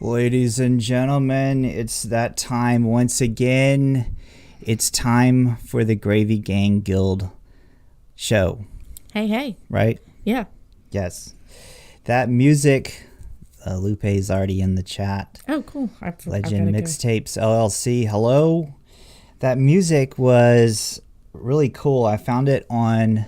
Ladies and gentlemen, it's that time once again. It's time for the Gravy Gang Guild show. Hey, hey. Right? Yeah. Yes. That music, Lupe's already in the chat. Oh, cool. Legend Mixtapes LLC. Hello. That music was really cool. I found it on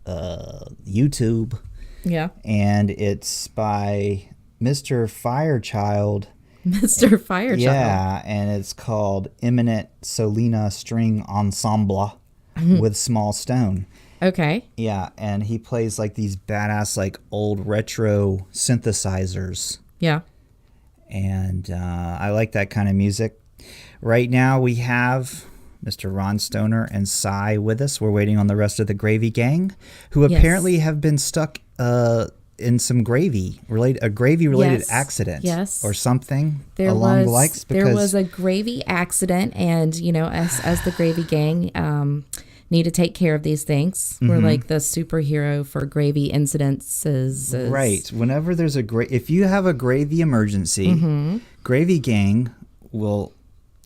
YouTube. Yeah. And it's by Mr. Firechild. Mr. Firechild. Yeah, and it's called Eminent Solina String Ensemble with Small Stone. Okay. Yeah, and he plays like these badass like old retro synthesizers. Yeah. And I like that kind of music. Right now we have Mr. Ron Stoner and Cy with us. We're waiting on the rest of the Gravy Gang, who apparently have been stuck in some gravy related accident or something along the likes. There was a gravy accident, and you know, as the Gravy Gang need to take care of these things. We're like the superhero for gravy incidences. Right. Whenever there's if you have a gravy emergency, Gravy Gang will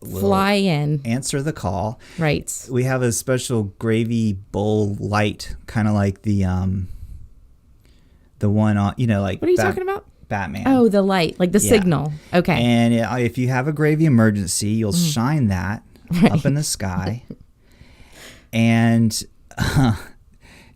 fly in, answer the call. Right. We have a special gravy bowl light, kind of like the one on, like what are you talking about? Batman. Oh, the light, like the signal. Okay. And if you have a gravy emergency, you'll shine that up in the sky. And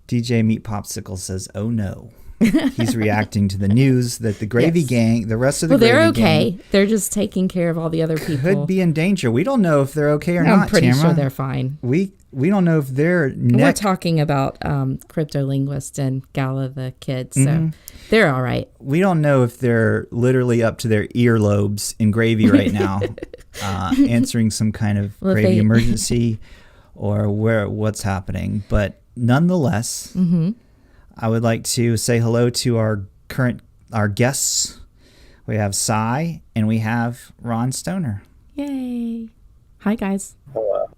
DJ Meat Popsicle says, "Oh no." He's reacting to the news that the Gravy Gang, the rest of the Gravy Gang... Well, they're okay. They're just taking care of all the other people. Could be in danger. We don't know if they're okay or not, I'm pretty Tamara. sure they're fine. We don't know if they're... We're talking about Cryptolinguist and Gala the Kid, so they're all right. We don't know if they're literally up to their earlobes in gravy right now, answering some kind of gravy emergency or what's happening. But nonetheless... I would like to say hello to our guests. We have Cy and we have Ron Stoner. Yay. Hi, guys. Hello.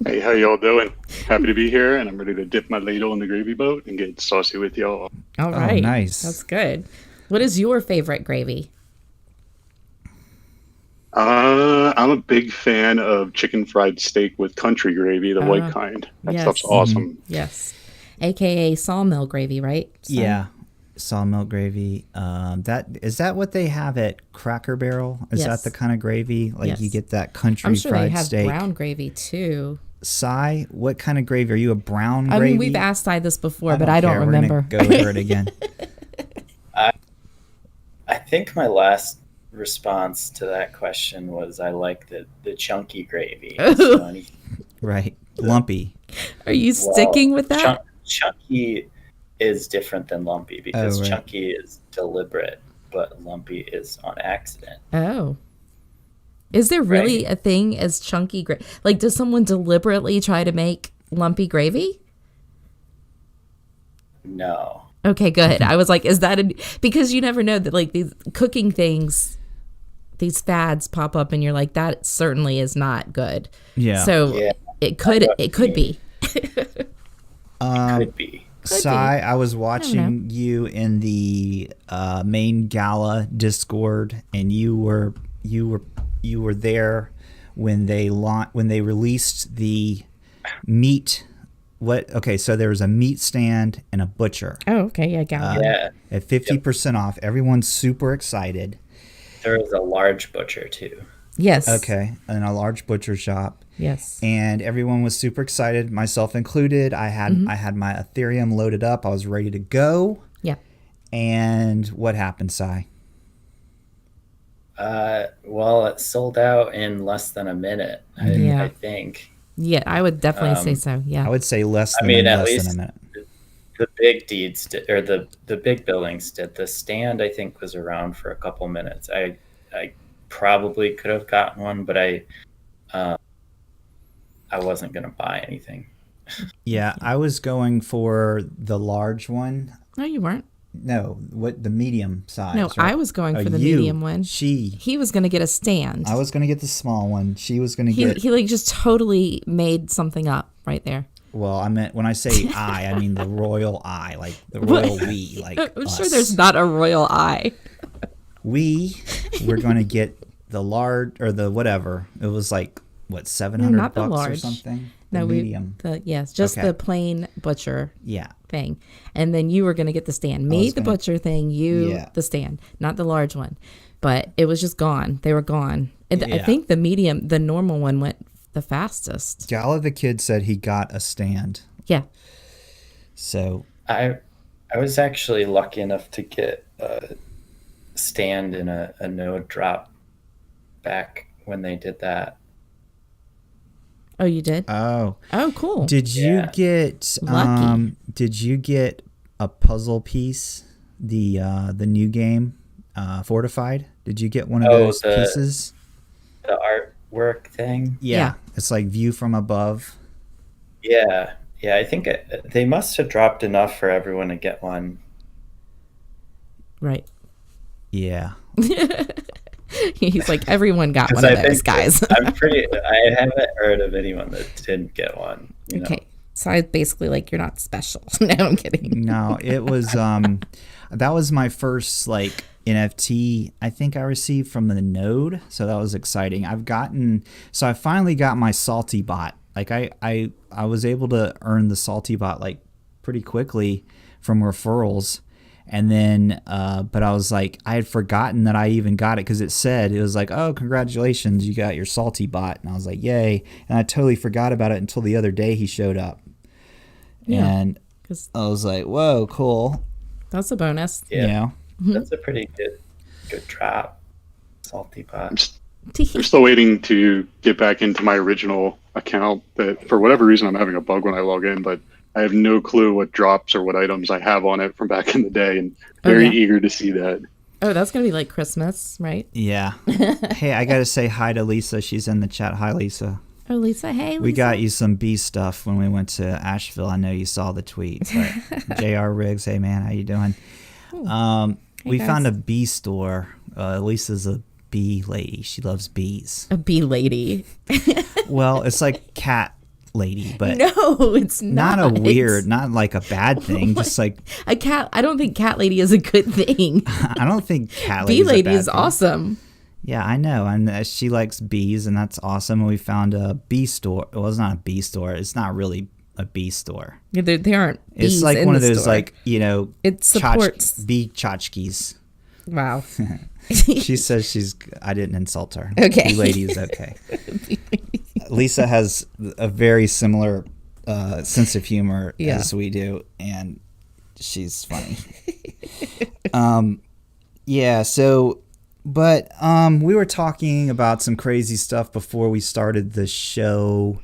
Hey, how y'all doing? Happy to be here, and I'm ready to dip my ladle in the gravy boat and get saucy with y'all. All right. Oh, nice. That's good. What is your favorite gravy? I'm a big fan of chicken fried steak with country gravy, the white kind. That stuff's awesome. Yes. aka sawmill gravy, right? Yeah, sawmill gravy. That what they have at Cracker Barrel? Is that the kind of gravy? Like you get that country I'm sure fried they have steak. brown gravy too. Cy, what kind of gravy? Are you a brown gravy? I mean, we've asked Cy this before, but I don't remember. We're gonna go over it again. I think my last response to that question was I like the chunky gravy. So right, lumpy. Are you sticking with that? Chunky is different than lumpy because right. chunky is deliberate, but lumpy is on accident. Oh. Is there really a thing as chunky gravy? Like, does someone deliberately try to make lumpy gravy? No. Okay, good. I was like, is that because you never know that like these cooking things, these fads pop up and you're like, that certainly is not good. Yeah. So it could be. Could be. Cy, I was watching you in the main Gala Discord, and you were there when they released the meat. Okay, so there was a meat stand and a butcher. Oh, okay, yeah, Gala. At 50% off. Everyone's super excited. There was a large butcher too. Yes. Okay, and a large butcher shop. Yes. And everyone was super excited, myself included. I had my Ethereum loaded up. I was ready to go. Yeah. And what happened, Cy? Well, it sold out in less than a minute, I think. Yeah, I would definitely say so. Yeah. I would say less than at less least than a minute. The big deeds did, or the big buildings did. The stand, I think, was around for a couple minutes. I probably could have gotten one, but I wasn't going to buy anything. Yeah, I was going for the large one. No, you weren't. No, the medium size. No, right? I was going for the medium one. He was going to get a stand. I was going to get the small one. She was going to get. He like just totally made something up right there. Well, I meant when I say I mean the royal I, like the royal we, like I'm us. sure there's not a royal I. We're going to get the large or the whatever. It was like what $700 or something. No, medium. The plain butcher. Yeah. Thing, and then you were going to get the stand. The butcher thing, the stand, not the large one. But it was just gone. They were gone. And I think the normal one went the fastest. Gala the kid said he got a stand. Yeah. So I was actually lucky enough to get a stand in a node drop back when they did that. Oh, you did? Oh, cool. Did you get lucky? Did you get a puzzle piece? The new game, Fortified. Did you get one of those pieces? The artwork thing. Yeah, it's like view from above. Yeah. I think they must have dropped enough for everyone to get one. Right. Yeah. He's like, everyone got one of those, guys. I haven't heard of anyone that didn't get one. Okay. So I basically like, you're not special. No, I'm kidding. No, it was, that was my first like NFT I think I received from the node. So that was exciting. I finally got my salty bot. Like I was able to earn the salty bot like pretty quickly from referrals. And then, but I was like, I had forgotten that I even got it because it was like, oh, congratulations, you got your salty bot. And I was like, yay. And I totally forgot about it until the other day he showed up. Yeah, and I was like, whoa, cool. That's a bonus. Yeah. That's a pretty good drop. Salty bot. I'm still waiting to get back into my original account that for whatever reason I'm having a bug when I log in, but I have no clue what drops or what items I have on it from back in the day, and very eager to see that. Oh, that's going to be like Christmas, right? Yeah. Hey, I got to say hi to Lisa. She's in the chat. Hi, Lisa. Oh, Lisa. Hey, Lisa. We got you some bee stuff when we went to Asheville. I know you saw the tweet. But JR Riggs, hey, man, how you doing? We found a bee store. Lisa's a bee lady. She loves bees. A bee lady. Well, it's like cat lady, but no, it's not not like a bad thing. Just like a cat. I don't think cat lady is a good thing. I don't think cat lady. Bee lady is awesome. Yeah, I know, and she likes bees, and that's awesome. And we found a bee store. Well, it's not a bee store. It's not really a bee store. Yeah, they aren't bees. It's like in one of the those store. like, it supports bee tchotchkes. Wow. She says I didn't insult her. Okay. The lady is okay. Lisa has a very similar sense of humor as we do, and she's funny. We were talking about some crazy stuff before we started the show.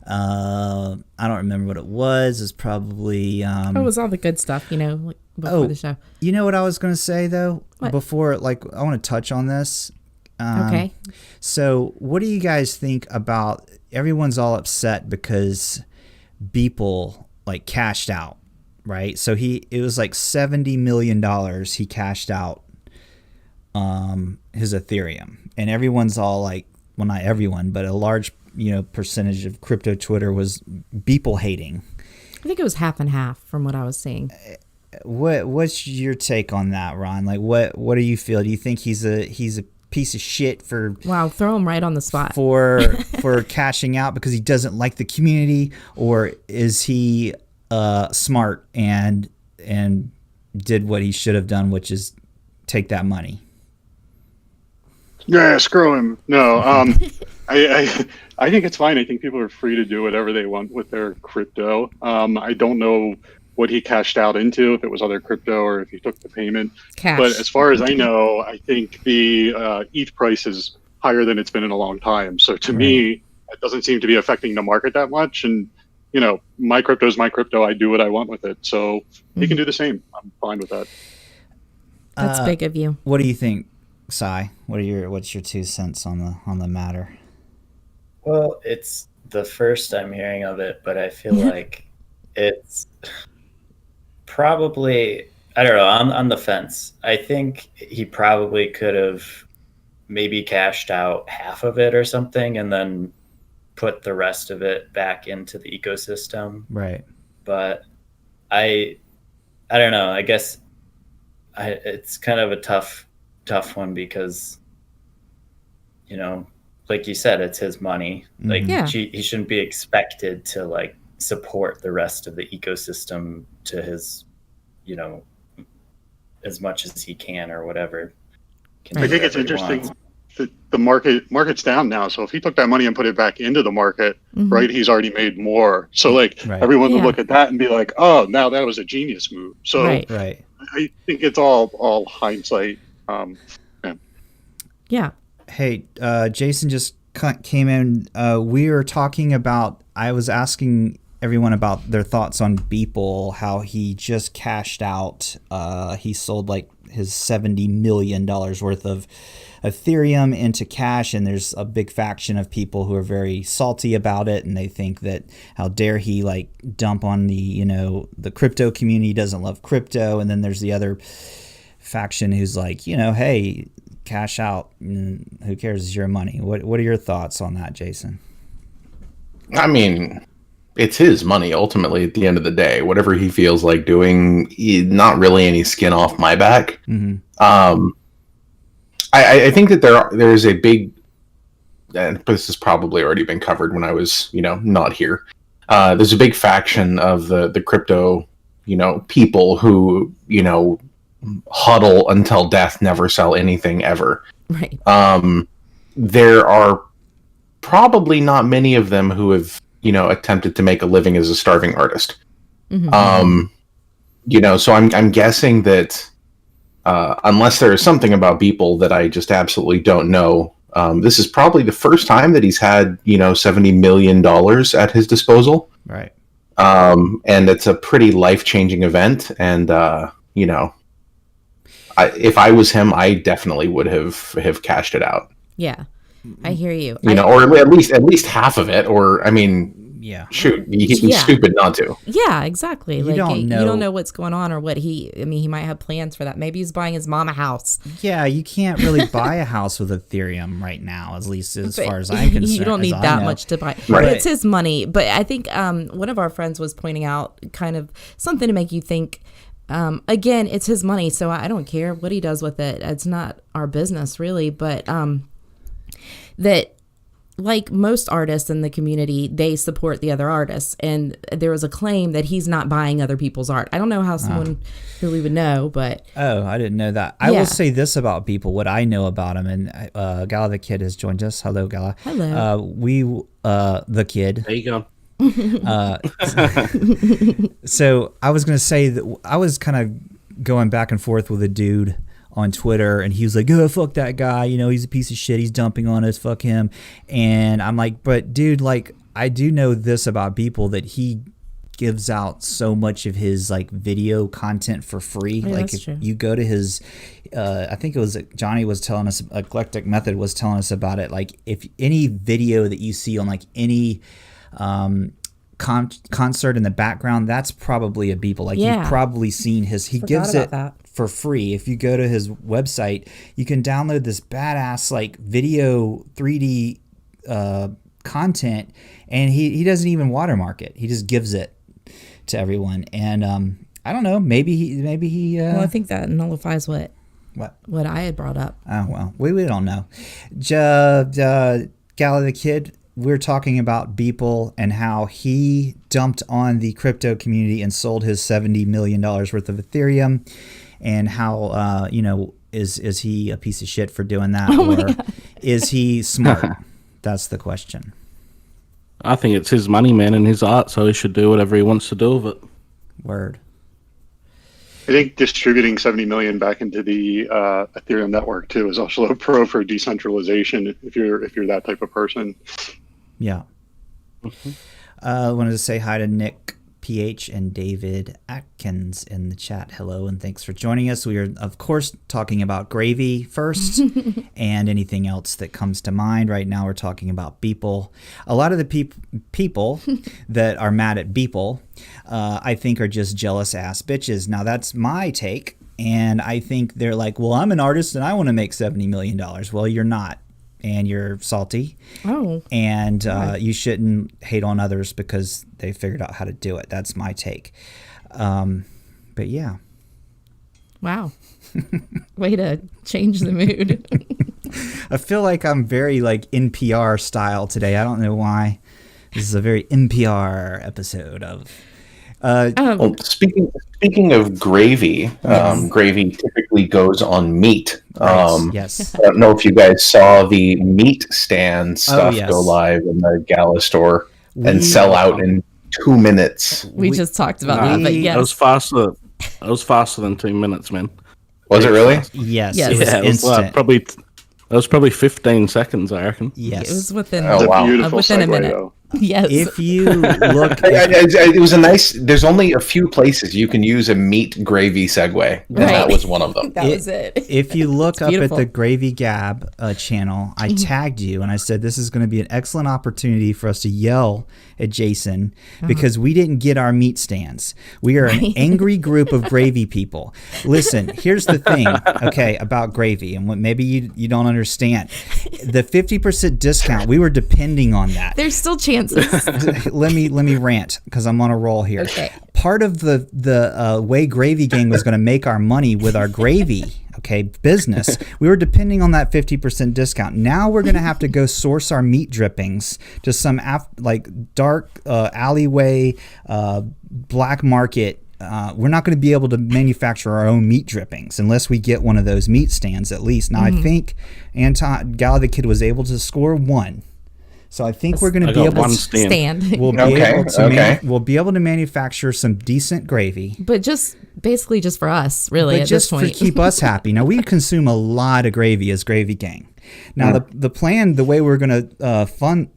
I don't remember what it was. It was probably it was all the good stuff, before the show. You know what I was going to say though? What? Before, I want to touch on this. Okay. So what do you guys think about, everyone's all upset because Beeple cashed out, right? So it was $70 million he cashed out his Ethereum, and everyone's all well, not everyone, but a large percentage of crypto Twitter was Beeple hating. I think it was half and half from what I was seeing. What's your take on that, Ron? What do you feel? Do you think he's a piece of shit for throw him right on the spot for cashing out because he doesn't like the community, or is he smart and did what he should have done, which is take that money? Yeah, screw him. No, I think it's fine. I think people are free to do whatever they want with their crypto. I don't know what he cashed out into, if it was other crypto or if he took the payment. Cash. But as far as I know, I think the ETH price is higher than it's been in a long time. So to me, it doesn't seem to be affecting the market that much. And, my crypto is my crypto. I do what I want with it. So he can do the same. I'm fine with that. That's big of you. What do you think, Sai? What's your 2 cents on the matter? Well, it's the first I'm hearing of it, but I feel like it's probably, I don't know, I'm on the fence. I think he probably could have maybe cashed out half of it or something and then put the rest of it back into the ecosystem. Right. But I don't know. I guess it's kind of a tough one because, like you said, it's his money. He shouldn't be expected to support the rest of the ecosystem to his, as much as he can or whatever. I think it's interesting that the market's down now. So if he took that money and put it back into the market, right, he's already made more. So everyone would look at that and be like, oh, now that was a genius move. So right. I think it's all hindsight. Yeah. Hey, Jason just came in. We were talking about, I was asking everyone about their thoughts on Beeple, how he just cashed out. He sold his $70 million worth of Ethereum into cash, and there's a big faction of people who are very salty about it, and they think that how dare he dump on the crypto community, doesn't love crypto. And then there's the other faction who's hey, cash out, who cares, it's your money. What are your thoughts on that, Jason? I mean, it's his money ultimately at the end of the day. Whatever he feels like doing, not really any skin off my back. I think that there's a big, and this has probably already been covered when I was not here. There's a big faction of the crypto people who huddle until death, never sell anything ever. Right. There are probably not many of them who have attempted to make a living as a starving artist. So I'm guessing that unless there is something about Beeple that I just absolutely don't know, this is probably the first time that he's had $70 million at his disposal. Right. And it's a pretty life-changing event, and if I was him, I definitely would have cashed it out. Yeah, I hear you. Or at least half of it. Or shoot, he'd be stupid not to. Yeah, exactly. You don't know. You don't know what's going on or what he might have plans for that. Maybe he's buying his mom a house. Yeah, you can't really buy a house with Ethereum right now, at least as far as I'm concerned. You don't need that much to buy. Right. But it's his money. But I think one of our friends was pointing out kind of something to make you think. Again, it's his money, so I don't care what he does with it. It's not our business, really. But that like most artists in the community, they support the other artists. And there was a claim that he's not buying other people's art. I don't know how someone really would know, but... Oh, I didn't know that. I will say this about people, what I know about him. And Gala the Kid has joined us. Hello, Gala. Hello. The Kid. There you go. So I was going to say that I was kind of going back and forth with a dude on Twitter, and he was like, oh, fuck that guy, you know, he's a piece of shit, he's dumping on us, fuck him. And I'm like, but dude, like, I do know this about Beeple, that he gives out so much of his like video content for free. Yeah, like if you go to his I think it was Johnny was telling us, Eclectic Method was telling us about it, like if any video that you see on like any concert in the background, that's probably a Beeple. Like you've probably seen he gives it for free. If you go to his website, you can download this badass like video 3D content, and he doesn't even watermark it. He just gives it to everyone. And I don't know, maybe he well, I think that nullifies what I had brought up. Oh well, we don't know. Gala the Kid, we're talking about Beeple and how he dumped on the crypto community and sold his $70 million worth of Ethereum, and how, is he a piece of shit for doing that, or is he smart? That's the question. I think it's his money, man, and his art, so he should do whatever he wants to do with it. Word. I think distributing 70 million back into the Ethereum network too is also a pro for decentralization. If you're that type of person. Yeah. I wanted to say hi to Nick PH and David Atkins in the chat. Hello, and thanks for joining us. We are, of course, talking about Gravy first and anything else that comes to mind. Right now, we're talking about Beeple. A lot of the people that are mad at Beeple, I think, are just jealous-ass bitches. Now, that's my take, and I think they're like, well, I'm an artist, and I want to make $70 million. Well, you're not. And you're salty. Oh. And you shouldn't hate on others because they figured out how to do it. That's my take. But yeah. Wow. Way to change the mood. I feel like I'm very like NPR style today. I don't know why. This is a very NPR episode of... well, speaking of gravy, gravy typically goes on meat. Yes. I don't know if you guys saw the meat stand stuff go live in the Gala store and sell out in 2 minutes. We just talked about that, but yes. That was faster than 2 minutes, man. Was it really? Yes. It was instant. That was probably 15 seconds, I reckon. Yes. It was within, within a minute. Though. Yes. If you look... it was a nice... There's only a few places you can use a meat gravy segue, and that was one of them. That was it. If you look up at the Gravy Gab channel, I tagged you, and I said this is going to be an excellent opportunity for us to yell at Jason because we didn't get our meat stands. We are an angry group of gravy people. Listen, here's the thing, okay, about gravy, and what maybe you don't understand. The 50% discount, we were depending on that. There's still chances. Let me rant because I'm on a roll here. Okay. Part of the way Gravy Gang was going to make our money with our gravy, business, we were depending on that 50% discount. Now we're going to have to go source our meat drippings to some dark alleyway, black market. We're not going to be able to manufacture our own meat drippings unless we get one of those meat stands at least. Now I think Gala the Kid was able to score one. So I think we're going to be able to stand. We'll be able to we'll be able to manufacture some decent gravy, but basically just for us, really. But at just this point. to keep us happy. Now we consume a lot of gravy as Gravy Gang. Now the plan, the way we're going to fund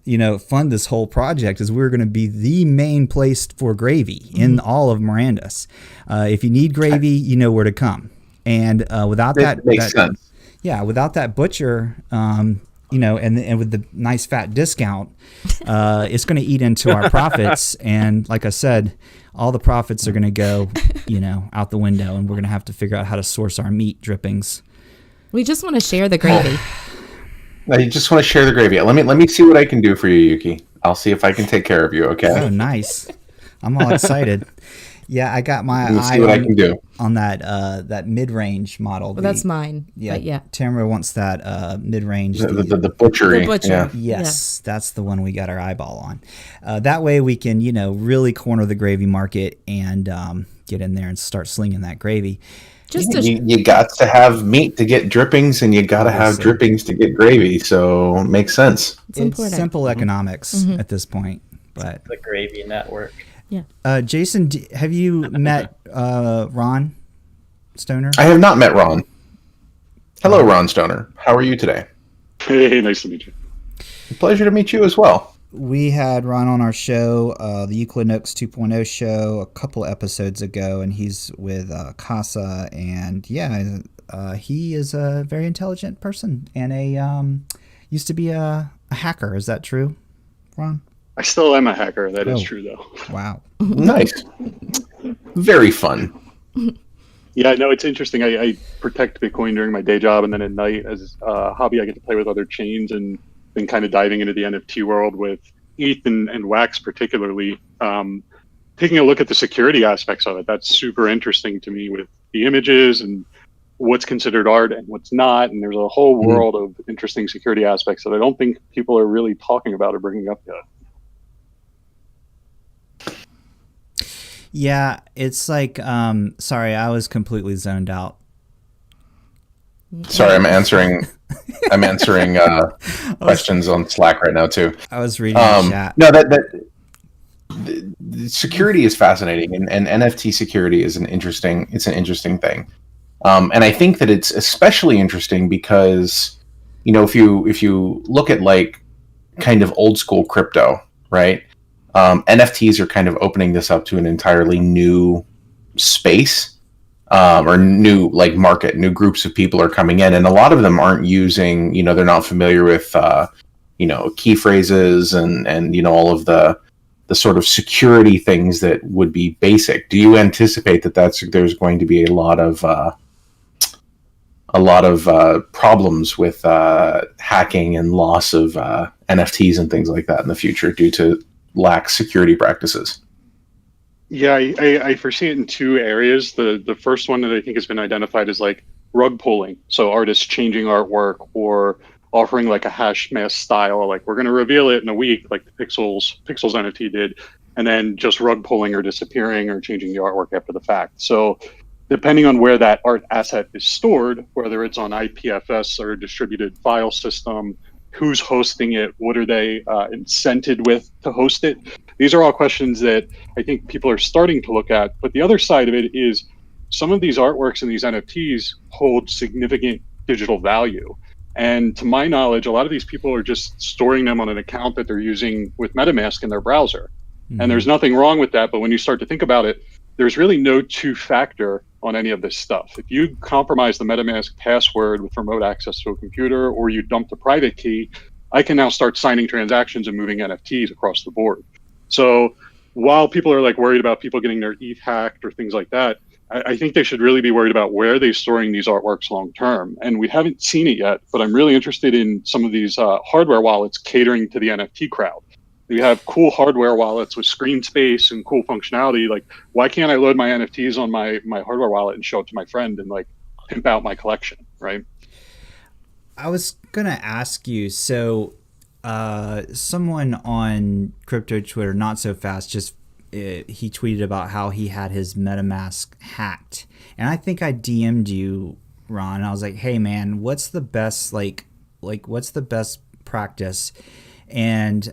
this whole project is we're going to be the main place for gravy in all of Mirandus. If you need gravy, you know where to come. And without that makes sense. Yeah, without that butcher. And with the nice fat discount, it's going to eat into our profits. And like I said, all the profits are going to go, out the window, and we're going to have to figure out how to source our meat drippings. We just want to share the gravy. I just want to share the gravy. Let me see what I can do for you, Yuki. I'll see if I can take care of you. Okay. Oh, nice. I'm all excited. Yeah, I got my see what I can do on that that mid-range model. Well, that's mine. Yeah, Tamara wants that mid-range. The butchery. The butcher. Yeah. Yes, that's the one we got our eyeball on. That way we can, really corner the gravy market and get in there and start slinging that gravy. You got to have meat to get drippings, and you got to have drippings to get gravy. So it makes sense. It's simple economics at this point. But the gravy network. Yeah. Jason, have you met Ron Stoner? I have not met Ron. Hello, Ron Stoner. How are you today? Hey, nice to meet you. Pleasure to meet you as well. We had Ron on our show, the Euclid 2.0 show, a couple episodes ago, and he's with Casa, and he is a very intelligent person and used to be a hacker. Is that true, Ron? I still am a hacker. That is true, though. Wow. Nice. Very fun. Yeah, no, it's interesting. I protect Bitcoin during my day job, and then at night, as a hobby, I get to play with other chains and been kind of diving into the NFT world with ETH and Wax particularly, taking a look at the security aspects of it. That's super interesting to me with the images and what's considered art and what's not. And there's a whole world of interesting security aspects that I don't think people are really talking about or bringing up yet. Yeah, it's like, sorry, I was completely zoned out. Sorry, I'm answering questions on Slack right now too. I was reading the chat. No, the security is fascinating, and NFT security is an interesting thing. And I think that it's especially interesting because, if you look at like kind of old school crypto, right? NFTs are kind of opening this up to an entirely new space. Or new like market, new groups of people are coming in, and a lot of them aren't using, they're not familiar with, key phrases and all of the sort of security things that would be basic. Do you anticipate that there's going to be a lot of problems with hacking and loss of NFTs and things like that in the future due to lax security practices? Yeah, I foresee it in two areas. The first one that I think has been identified is like rug pulling. So artists changing artwork or offering like a hash mask style, like we're going to reveal it in a week, like the Pixels NFT did, and then just rug pulling or disappearing or changing the artwork after the fact. So depending on where that art asset is stored, whether it's on IPFS or a distributed file system, who's hosting it, what are they incented with to host it? These are all questions that I think people are starting to look at. But the other side of it is some of these artworks and these NFTs hold significant digital value. And to my knowledge, a lot of these people are just storing them on an account that they're using with MetaMask in their browser. Mm-hmm. And there's nothing wrong with that. But when you start to think about it, there's really no two-factor on any of this stuff. If you compromise the MetaMask password with remote access to a computer, or you dump the private key, I can now start signing transactions and moving NFTs across the board. So while people are like worried about people getting their ETH hacked or things like that, I think they should really be worried about where they're storing these artworks long term. And we haven't seen it yet, but I'm really interested in some of these hardware wallets catering to the NFT crowd. You have cool hardware wallets with screen space and cool functionality. Like, why can't I load my NFTs on my hardware wallet and show it to my friend and like pimp out my collection, right? I was going to ask you, so someone on crypto Twitter, not so fast, he tweeted about how he had his MetaMask hacked. And I think I DM'd you, Ron. I was like, hey man, what's the best, what's the best practice? And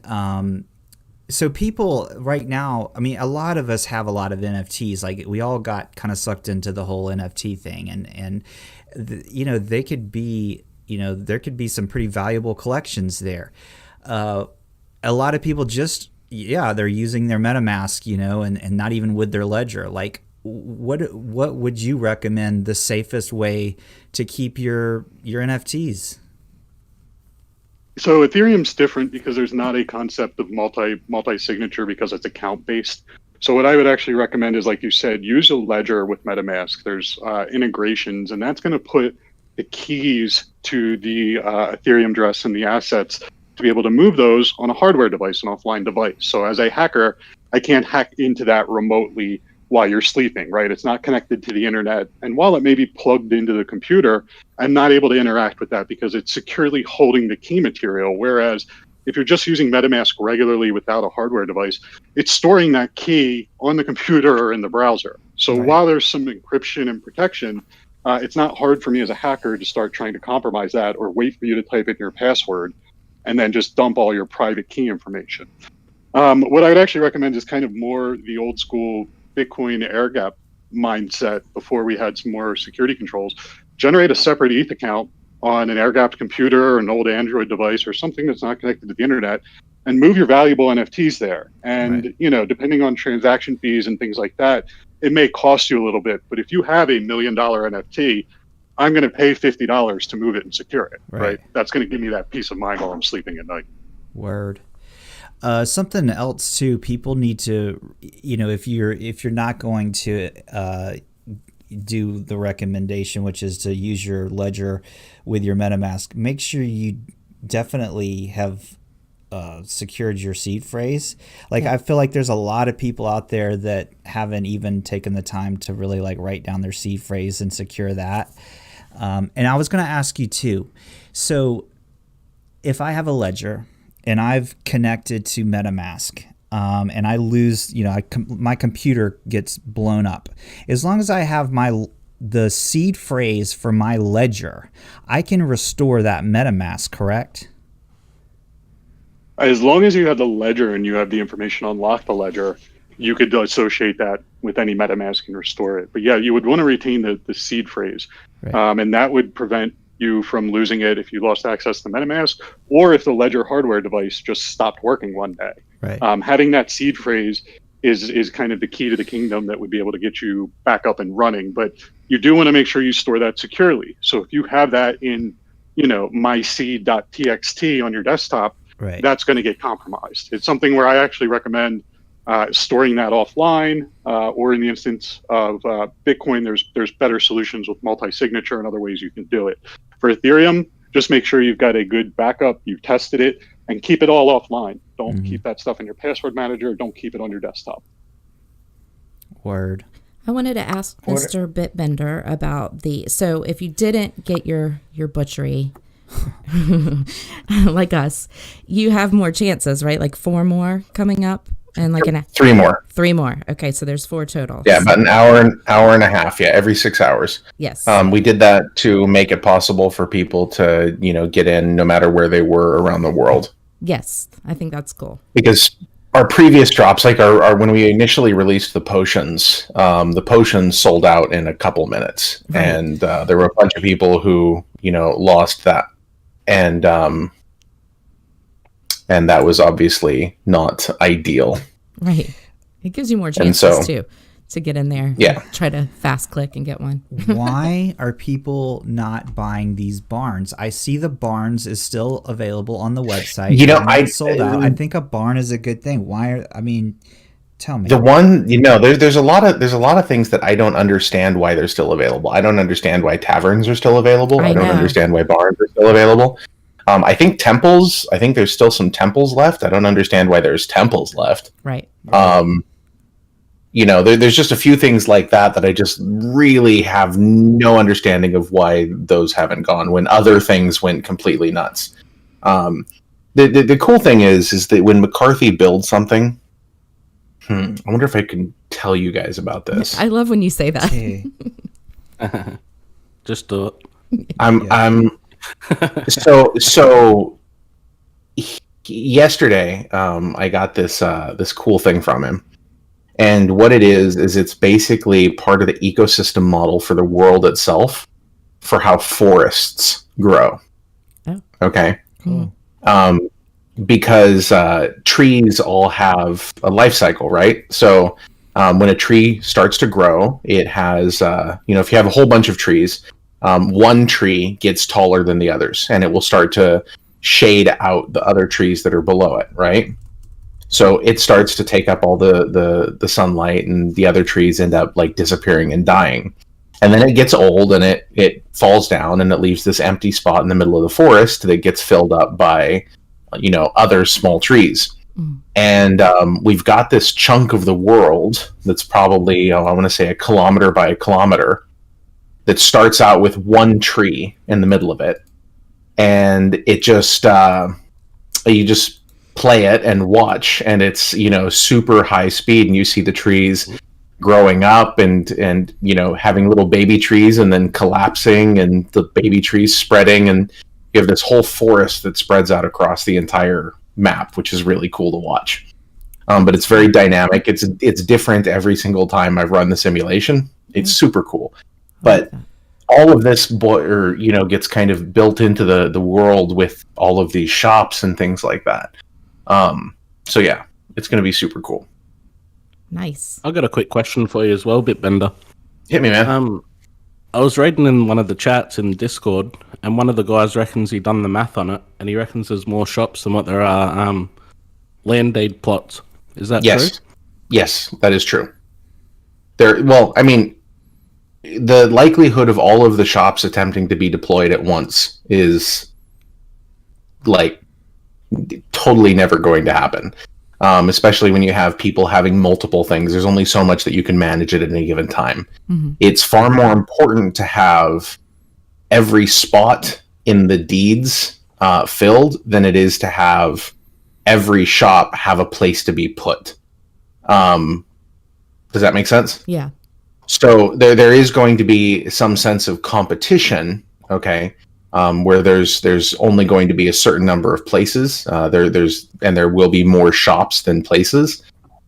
so people right now, I mean, a lot of us have a lot of NFTs. Like, we all got kind of sucked into the whole NFT thing, and they could be, there could be some pretty valuable collections there. A lot of people they're using their MetaMask, and not even with their ledger. Like, what would you recommend the safest way to keep your NFTs? So Ethereum's different because there's not a concept of multi-signature because it's account based. So what I would actually recommend is, like you said, use a ledger with MetaMask. There's integrations, and that's going to put the keys to the Ethereum address and the assets to be able to move those on a hardware device, an offline device. So as a hacker, I can't hack into that remotely while you're sleeping, right? It's not connected to the internet. And while it may be plugged into the computer, I'm not able to interact with that because it's securely holding the key material. Whereas if you're just using MetaMask regularly without a hardware device, it's storing that key on the computer or in the browser. So while there's some encryption and protection, it's not hard for me as a hacker to start trying to compromise that or wait for you to type in your password and then just dump all your private key information. What I'd actually recommend is kind of more the old school Bitcoin air gap mindset before we had some more security controls. Generate a separate ETH account on an air gapped computer or an old Android device or something that's not connected to the internet, and move your valuable NFTs there. And, you know, depending on transaction fees and things like that, it may cost you a little bit. But if you have $1 million NFT, I'm going to pay $50 to move it and secure it, right? That's going to give me that peace of mind while I'm sleeping at night. Word. Something else too, people need to, you know, if you're not going to do the recommendation, which is to use your ledger with your MetaMask, make sure you definitely have secured your seed phrase. Like, I feel like there's a lot of people out there that haven't even taken the time to really like write down their seed phrase and secure that. And I was going to ask you too. So if I have a ledger and I've connected to MetaMask, and I lose, you know, my computer gets blown up. As long as I have the seed phrase for my ledger, I can restore that MetaMask, correct? As long as you have the ledger and you have the information on lock the ledger, you could associate that with any MetaMask and restore it. But yeah, you would want to retain the seed phrase, and that would prevent you from losing it if you lost access to MetaMask, or if the ledger hardware device just stopped working one day. Having that seed phrase is kind of the key to the kingdom that would be able to get you back up and running. But you do want to make sure you store that securely. So if you have that in, you know, myseed.txt on your desktop, that's going to get compromised. It's something where I actually recommend storing that offline, or in the instance of Bitcoin, there's better solutions with multi-signature and other ways you can do it. For Ethereum, just make sure you've got a good backup, you've tested it, and keep it all offline. Don't keep that stuff in your password manager. Don't keep it on your desktop. Word. I wanted to ask Mr. Bitbender about so if you didn't get your butchery, like us, you have more chances, right? Like 4 more coming up, and like 3 more. 3 more. Okay, so there's 4 total. Yeah, about an hour and a half. Yeah, every 6 hours. Yes. We did that to make it possible for people to, you know, get in no matter where they were around the world. Yes, I think that's cool. Because our previous drops, like our when we initially released the potions sold out in a couple minutes, and there were a bunch of people who, you know, lost that, and that was obviously not ideal. Right, it gives you more chances too to get in there. Yeah, try to fast click and get one. Why are people not buying these barns? I see the barns is still available on the website. You know, I sold out. I think a barn is a good thing. Tell me. The one, you know, there's a lot of things that I don't understand why they're still available. I don't understand why taverns are still available. I don't understand why barns are still available. I think temples. I think there's still some temples left. I don't understand why there's temples left. Right. You know, there's just a few things like that I just really have no understanding of why those haven't gone when other things went completely nuts. The cool thing is that when McCarthy builds something, I wonder if I can tell you guys about this. I love when you say that. Hey. Just do it. I'm so yesterday I got this cool thing from him. And what it is it's basically part of the ecosystem model for the world itself, for how forests grow. Oh. Okay. Cool. Because trees all have a life cycle, right? So when a tree starts to grow, it has, if you have a whole bunch of trees, one tree gets taller than the others, and it will start to shade out the other trees that are below it, right? So it starts to take up all the sunlight, and the other trees end up like disappearing and dying. And then it gets old, and it falls down, and it leaves this empty spot in the middle of the forest that gets filled up by, other small trees. And we've got this chunk of the world that's probably, I want to say, a kilometer by a kilometer, that starts out with one tree in the middle of it. And it just, you just play it and watch, and it's, super high speed, and you see the trees growing up and having little baby trees and then collapsing, and the baby trees spreading, and you have this whole forest that spreads out across the entire map, which is really cool to watch. But it's very dynamic. It's different every single time I've run the simulation. It's super cool. But all of this gets kind of built into the world with all of these shops and things like that. So yeah, it's going to be super cool. Nice. I've got a quick question for you as well, Bitbender. Hit me, man. I was reading in one of the chats in Discord, and one of the guys reckons he done the math on it, and he reckons there's more shops than what there are land aid plots. Is that true? Yes, that is true. The likelihood of all of the shops attempting to be deployed at once is totally never going to happen. Especially when you have people having multiple things. There's only so much that you can manage at any given time. Mm-hmm. It's far more important to have every spot in the deeds filled than it is to have every shop have a place to be put. Does that make sense? Yeah. So there is going to be some sense of competition, okay? Where there's only going to be a certain number of places. There will be more shops than places.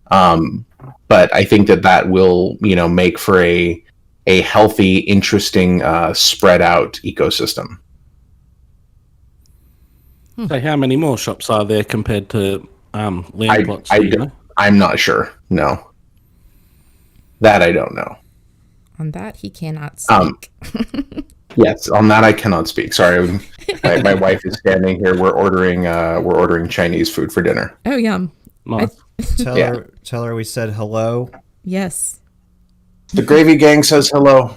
But I think that will make for a healthy, interesting, spread out ecosystem. So how many more shops are there compared to land plots? I'm not sure. No, that I don't know. On that, he cannot speak. Yes, on that I cannot speak. Sorry, my wife is standing here. We're ordering Chinese food for dinner. Oh, yum! Nice. Tell her we said hello. Yes. The gravy gang says hello.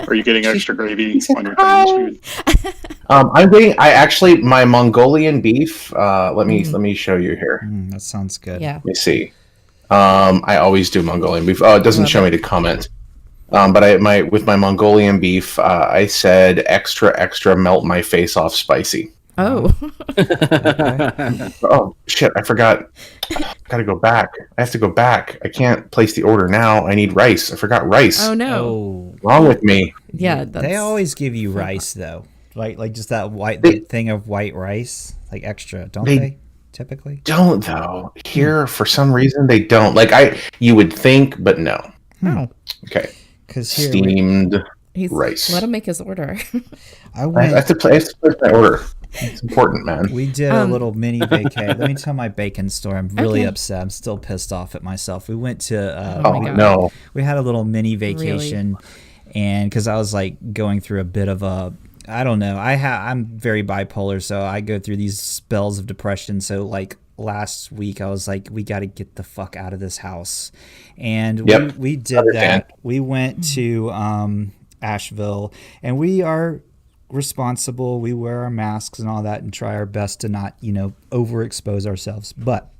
Are you getting extra gravy on your Chinese food? I'm getting. My Mongolian beef. Let me show you here. That sounds good. Yeah. Let me see. I always do Mongolian beef. Oh, it doesn't show me to comment. But with my Mongolian beef, I said extra melt my face off spicy. Oh. Oh shit! I forgot. Gotta go back. I have to go back. I can't place the order now. I need rice. I forgot rice. Oh no! Oh. Wrong with me. Yeah, they always give you rice though, like just that thing of white rice, like extra, don't they? Typically don't though. Here for some reason they don't. You would think, but no. Oh. Okay. Because steamed rice. Let him make his order. I have to place my order. It's important, man. We did a little mini vacay. Let me tell my bacon story. I'm really upset. I'm still pissed off at myself. We went to we had a little mini vacation, and because I was going through a bit of a, I don't know. I'm very bipolar, so I go through these spells of depression. So last week I was like, we got to get the fuck out of this house, and we did that. We went to Asheville, and we are responsible. We wear our masks and all that and try our best to not overexpose ourselves, but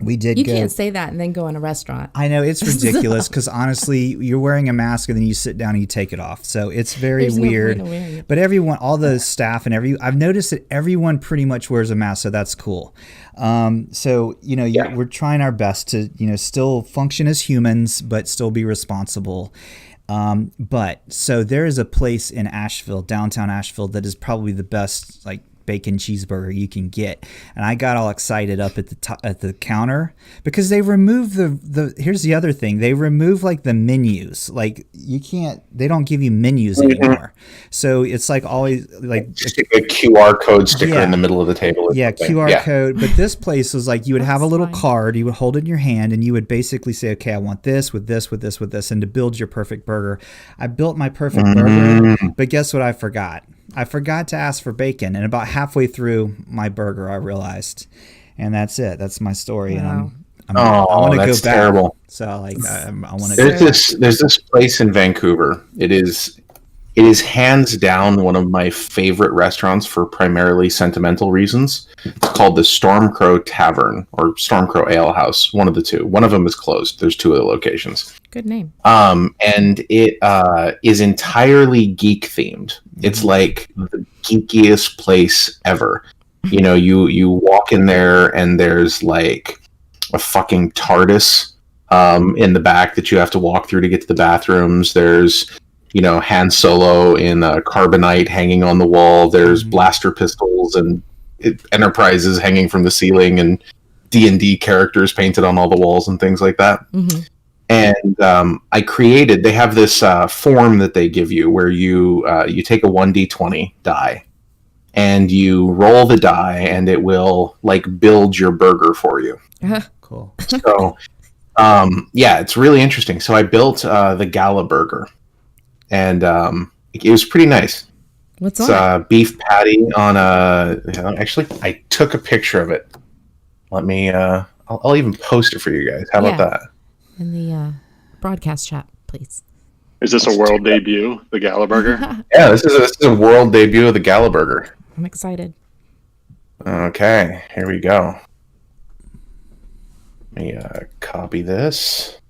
we did. You can't say that and then go in a restaurant. I know, it's ridiculous because honestly, you're wearing a mask and then you sit down and you take it off, so it's very weird. No, but everyone, all the staff and I've noticed that everyone pretty much wears a mask, so that's cool. We're trying our best to still function as humans but still be responsible. But so there is a place in Asheville, downtown Asheville, that is probably the best bacon cheeseburger you can get, and I got all excited up at the counter because they remove the here's the other thing, they remove the menus. They don't give you menus anymore, so it's always just a QR code sticker in the middle of the table. QR code. But this place was you would have a little card, you would hold it in your hand, and you would basically say, okay, I want this with this with this with this, and to build your perfect burger. I built my perfect burger, but guess what? I forgot to ask for bacon, and about halfway through my burger, I realized, and that's it. That's my story, wow. and I want to go back. Terrible. So I want to. There's this place in Vancouver. It's It is hands down one of my favorite restaurants for primarily sentimental reasons. It's called the Stormcrow Tavern or Stormcrow Ale House, one of the two. One of them is closed. There's two of the locations. Good name. And it is entirely geek themed. It's like the geekiest place ever. You know, you walk in there and there's like a fucking TARDIS in the back that you have to walk through to get to the bathrooms. There's, you know, Han Solo in carbonite hanging on the wall. There's blaster pistols and Enterprises hanging from the ceiling and D&D characters painted on all the walls and things like that. And they have this form that they give you where you take a 1d20 die and you roll the die and it will like build your burger for you. Cool. So yeah, it's really interesting. So I built the Gala burger and it was pretty nice. What's it's on it? Beef patty on actually I took a picture of it. Let me I'll even post it for you guys. How about that? In the broadcast chat, please. Is this a world debut, the Gala burger? Yeah, this is a world debut of the Gala burger. I'm excited. Okay, here we go. Let me copy this.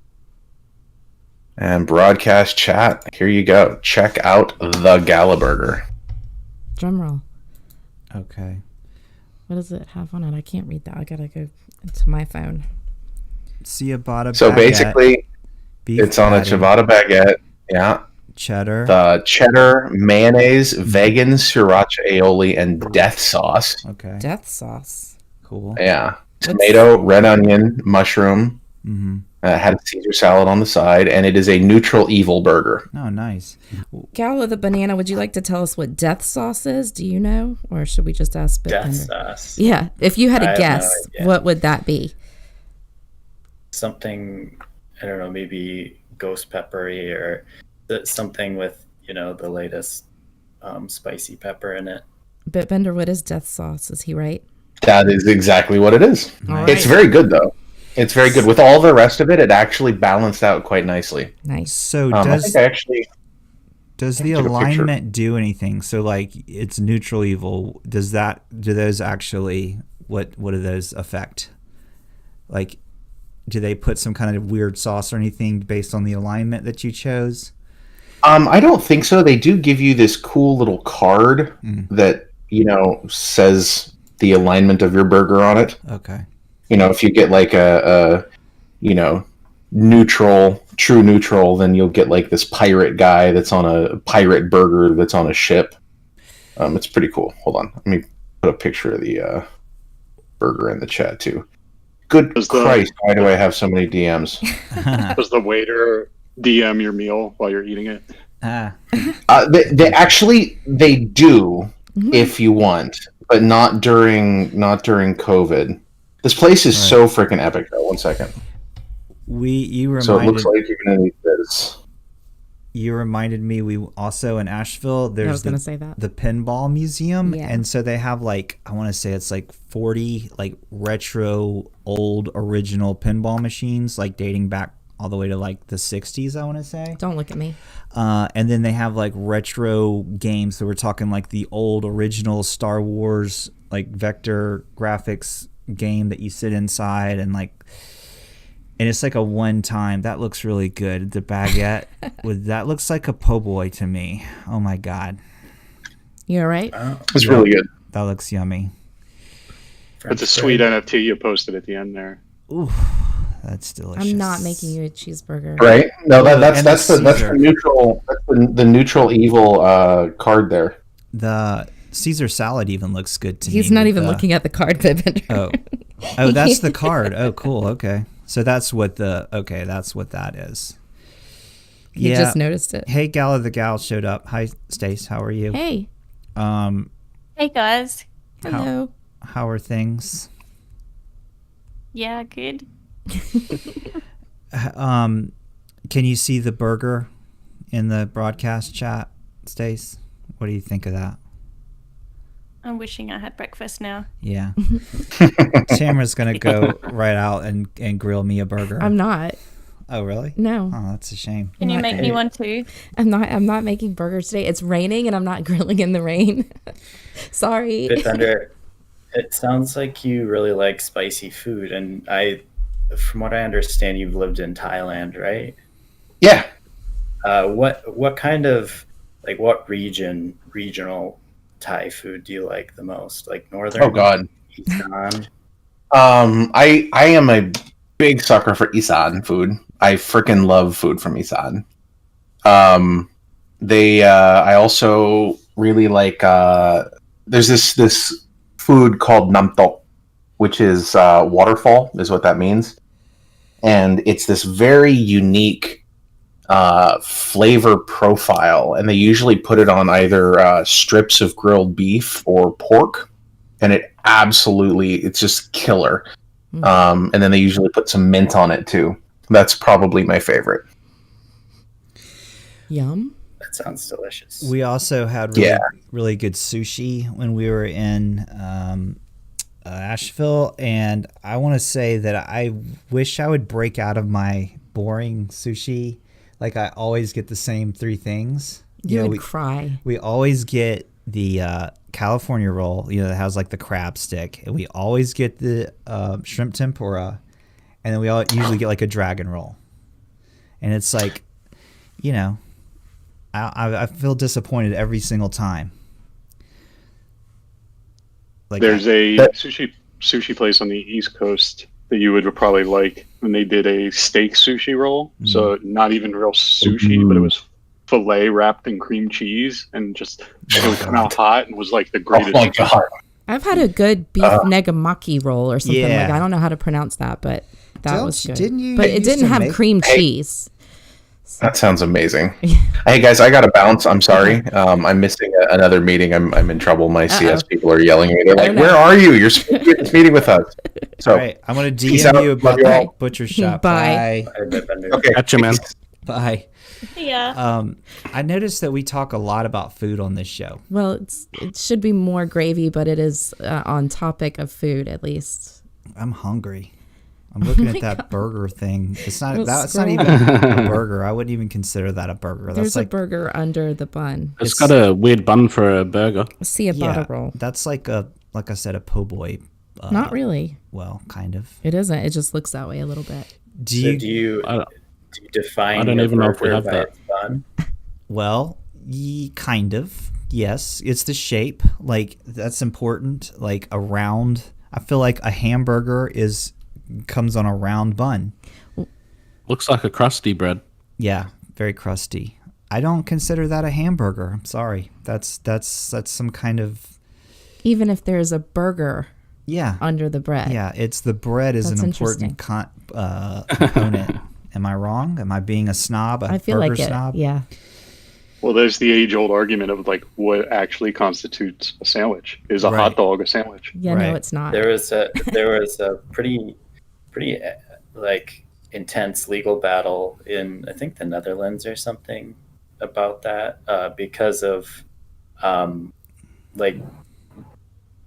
And broadcast chat. Here you go. Check out the Gala burger. Drum roll. Okay. What does it have on it? I can't read that. I gotta go into my phone. Ciabatta so baguette, basically, it's on a ciabatta baguette. Yeah. Cheddar. The cheddar, mayonnaise, vegan sriracha aioli, and death sauce. Okay. Death sauce. Cool. Yeah. Tomato, red onion, mushroom. Had a Caesar salad on the side, and it is a neutral evil burger. Oh, nice. Gala the banana, would you like to tell us what death sauce is? Do you know? Or should we just ask Bitbender? Death sauce. Yeah. If you had to I have guess, no idea. what would that be? Something, I don't know, maybe ghost peppery or something with, you know, the latest spicy pepper in it. Bitbender, what is death sauce? Is he right? That is exactly what it is. All It's right. very good, though. It's very good. With all the rest of it, it actually balanced out quite nicely. Nice. So I does think I actually does the took a picture. alignment do anything? So like it's neutral evil. Do those actually what do those affect? Like, do they put some kind of weird sauce or anything based on the alignment that you chose? I don't think so. They do give you this cool little card that, you know, says the alignment of your burger on it. Okay. You know, if you get like a you know, true neutral, then you'll get like this pirate guy that's on a pirate burger that's on a ship. It's pretty cool. Hold on. Let me put a picture of the burger in the chat too. Good Christ, why do I have so many DMs? Does the waiter DM your meal while you're eating it? They do if you want, but not during COVID. This place is so freaking epic though. 1 second. So it looks like you're gonna need this. You reminded me, we also in Asheville, there's the pinball museum. Yeah. And so they have like, I want to say it's like 40 like retro old original pinball machines, like dating back all the way to like the 60s, I want to say. Don't look at me. And then they have like retro games. So we're talking like the old original Star Wars, like vector graphics game that you sit inside and like, and it's like a one time. That looks really good. The baguette that looks like a po' boy to me. Oh my God. You all right? It's really good. That looks yummy. It's a sweet NFT you posted at the end there. Ooh, that's delicious. I'm not making you a cheeseburger. Right? No, that's the neutral. That's the neutral evil card there. The Caesar salad even looks good to me. He's not even looking at the card, Bitbender. Oh, that's the card. Oh, cool. Okay. So that's what that is. You just noticed it. Hey, Gala the Gal showed up. Hi, Stace. How are you? Hey. Hey, guys. Hello. How are things? Yeah, good. Can you see the burger in the broadcast chat, Stace? What do you think of that? I'm wishing I had breakfast now. Yeah. Tamara's going to go right out and grill me a burger. I'm not. Oh, really? No. Oh, that's a shame. Can you make me one too? I'm not making burgers today. It's raining and I'm not grilling in the rain. Sorry. Bithunder, it sounds like you really like spicy food, and from what I understand, you've lived in Thailand, right? Yeah. What kind of what regional Thai food do you like the most? Like northern? Oh God. Isan? I am a big sucker for Isan food. I freaking love food from Isan. I also really like there's this food called namtok, which is waterfall is what that means. And it's this very unique flavor profile, and they usually put it on either strips of grilled beef or pork, and it's just killer. And then they usually put some mint on it too. That's probably my favorite. Yum. That sounds delicious. We also had really good sushi when we were in Asheville, and I want to say that I wish I would break out of my boring sushi. Like, I always get the same three things. You would cry. We always get the California roll, that has like the crab stick, and we always get the shrimp tempura, and then we usually get like a dragon roll. And it's like, I feel disappointed every single time. Like, there's a sushi place on the East Coast that you would probably like, when they did a steak sushi roll. So not even real sushi, but it was filet wrapped in cream cheese, and just it would come out hot and was like the greatest. Oh my God. I've had a good beef negamaki roll or something like. I don't know how to pronounce that, but that was good. But it didn't have cream cheese. That sounds amazing. Hey guys, I gotta bounce. I'm sorry. I'm missing another meeting. I'm in trouble. My CS people are yelling at me. They're like, "Where are you? You're supposed to be at this meeting with us." So, all right, I'm gonna DM you about the butcher shop. Bye. Okay, gotcha, man. Bye. Yeah. I noticed that we talk a lot about food on this show. Well, it should be more gravy, but it is on topic of food at least. I'm hungry. I'm looking at that burger thing. It's not even a burger. I wouldn't even consider that a burger. There's a burger under the bun. It's got a weird bun for a burger. See a butter roll. That's like I said, a po' boy. Not really. Well, kind of. It isn't. It just looks that way a little bit. Do you define? I don't even know if we have that. Bun? Well, kind of. Yes, it's the shape. Like, that's important. Like a round. I feel like a hamburger comes on a round bun. Looks like a crusty bread. Yeah, very crusty. I don't consider that a hamburger. I'm sorry. That's some kind of. Even if there's a burger. Yeah. Under the bread. Yeah, it's the bread is an important component. Am I wrong? Am I being a snob? I feel like snob? Yeah. Well, there's the age-old argument of like what actually constitutes a sandwich. Is a hot dog a sandwich? Yeah, no, it's not. There was a pretty like intense legal battle in, I think, the Netherlands or something about that because of like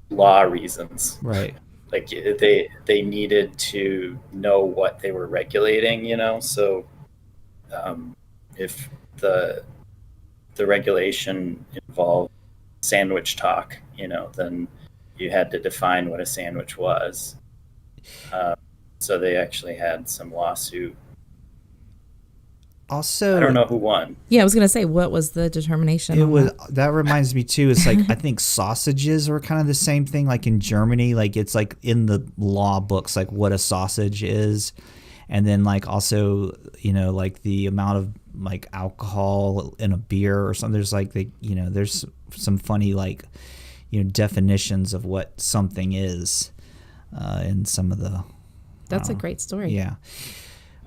law reasons. Right. Like they needed to know what they were regulating, so if the regulation involved sandwich talk, then you had to define what a sandwich was. So they actually had some lawsuit. Also, I don't know who won. Yeah, I was gonna say, what was the determination? That reminds me too. It's like I think sausages are kind of the same thing. Like in Germany, like it's like in the law books, like what a sausage is, and then like also like the amount of like alcohol in a beer or something. There's like there's some funny like definitions of what something is in some of the. That's a great story. Yeah.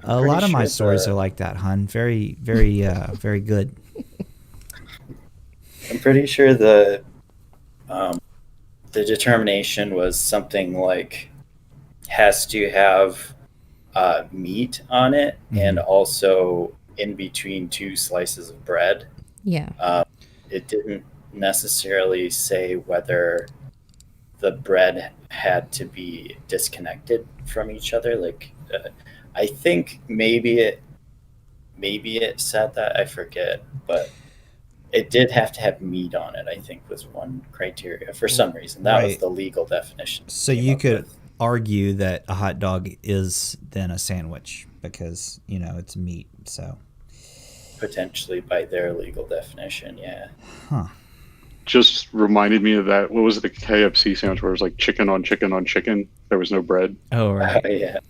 A lot of my stories are like that, hun. Very, very, very good. I'm pretty sure the determination was something like has to have meat on it and also in between two slices of bread. Yeah. It didn't necessarily say whether the bread had to be disconnected from each other. Like I think maybe it said that, I forget, but it did have to have meat on it, I think, was one criteria for some reason. That was the legal definition. So you could argue that a hot dog is then a sandwich because, it's meat, so. Potentially by their legal definition, yeah. Huh. Just reminded me of that. What was the KFC sandwich where it was like chicken on chicken on chicken? There was no bread. Oh, right. Yeah.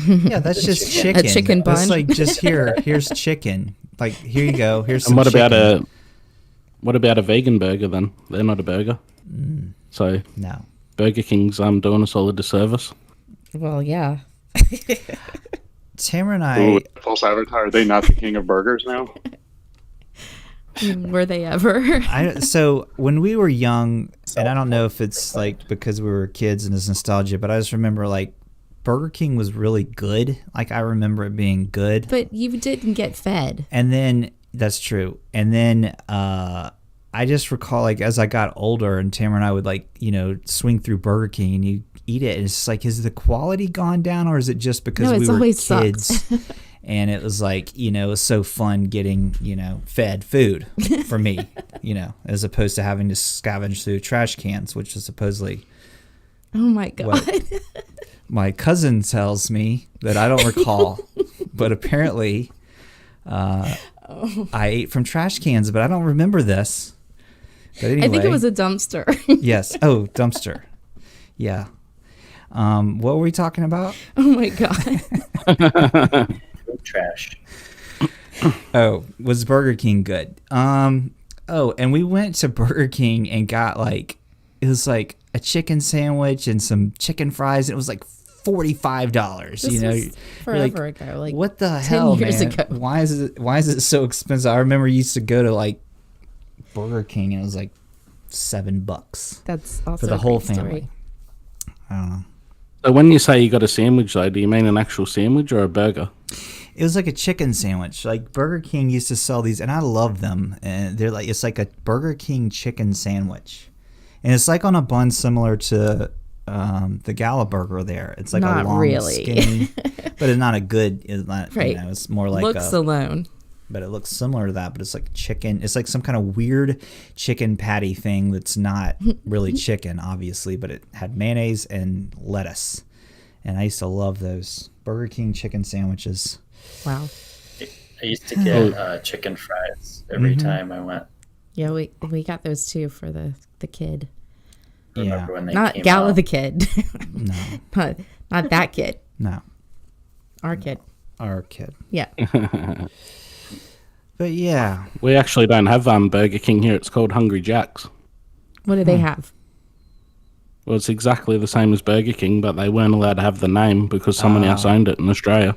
Yeah, that's just chicken. A chicken bun. That's like just here's chicken. Like, here you go. Here's some And chicken. what about a vegan burger then? They're not a burger. So No. Burger King's doing us all a disservice. Well, yeah. Tamara and I... Ooh, false advertiser. Are they not the king of burgers now? Were they ever? So when we were young, and I don't know if it's like because we were kids and it's nostalgia, but I just remember like Burger King was really good. Like I remember it being good. But you didn't get fed. And then that's true. And then I just recall like as I got older and Tamara and I would like, swing through Burger King and you eat it and it's just like, is the quality gone down or is it just because we were kids? And it was like, it was so fun getting, fed food for me, as opposed to having to scavenge through trash cans, which is supposedly. Oh my God. My cousin tells me that I don't recall, but apparently I ate from trash cans, but I don't remember this. But anyway, I think it was a dumpster. Yes. Oh, dumpster. Yeah. What were we talking about? Oh my God. Trash. Oh, was Burger King good? And we went to Burger King and got it was like a chicken sandwich and some chicken fries. And it was like $45. This was forever ago. Like what the hell, years man? ago. Why is it so expensive? I remember you used to go to Burger King and it was like $7. That's also for the whole family. Story. I don't know. So when you say you got a sandwich, though, do you mean an actual sandwich or a burger? It was like a chicken sandwich. Like Burger King used to sell these, and I love them. And it's like a Burger King chicken sandwich, and it's like on a bun similar to the Gala burger. There, it's like Not a long, really. skinny, but it's not a good. It's not. Right. It's more like looks alone. But it looks similar to that. But it's like chicken. It's like some kind of weird chicken patty thing that's not really chicken, obviously. But it had mayonnaise and lettuce, and I used to love those Burger King chicken sandwiches. Wow. I used to get chicken fries every time I went. Yeah, we got those too for the kid. Remember when they Not came Gala out? the kid. No. not that kid. No. Our kid. Our kid. Yeah. But yeah. We actually don't have Burger King here. It's called Hungry Jack's. What do they have? Well, it's exactly the same as Burger King, but they weren't allowed to have the name because someone else owned it in Australia.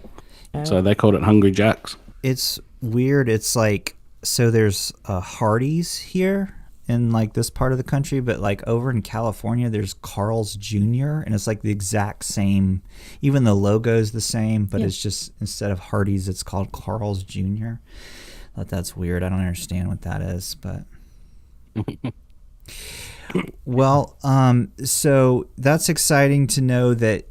So they called it Hungry Jack's. It's weird. It's like, so there's Hardee's here in this part of the country, but over in California, there's Carl's Jr. and it's like the exact same, even the logo's the same, but it's just, instead of Hardee's, it's called Carl's Jr. That's weird. I don't understand what that is, but well, so that's exciting to know that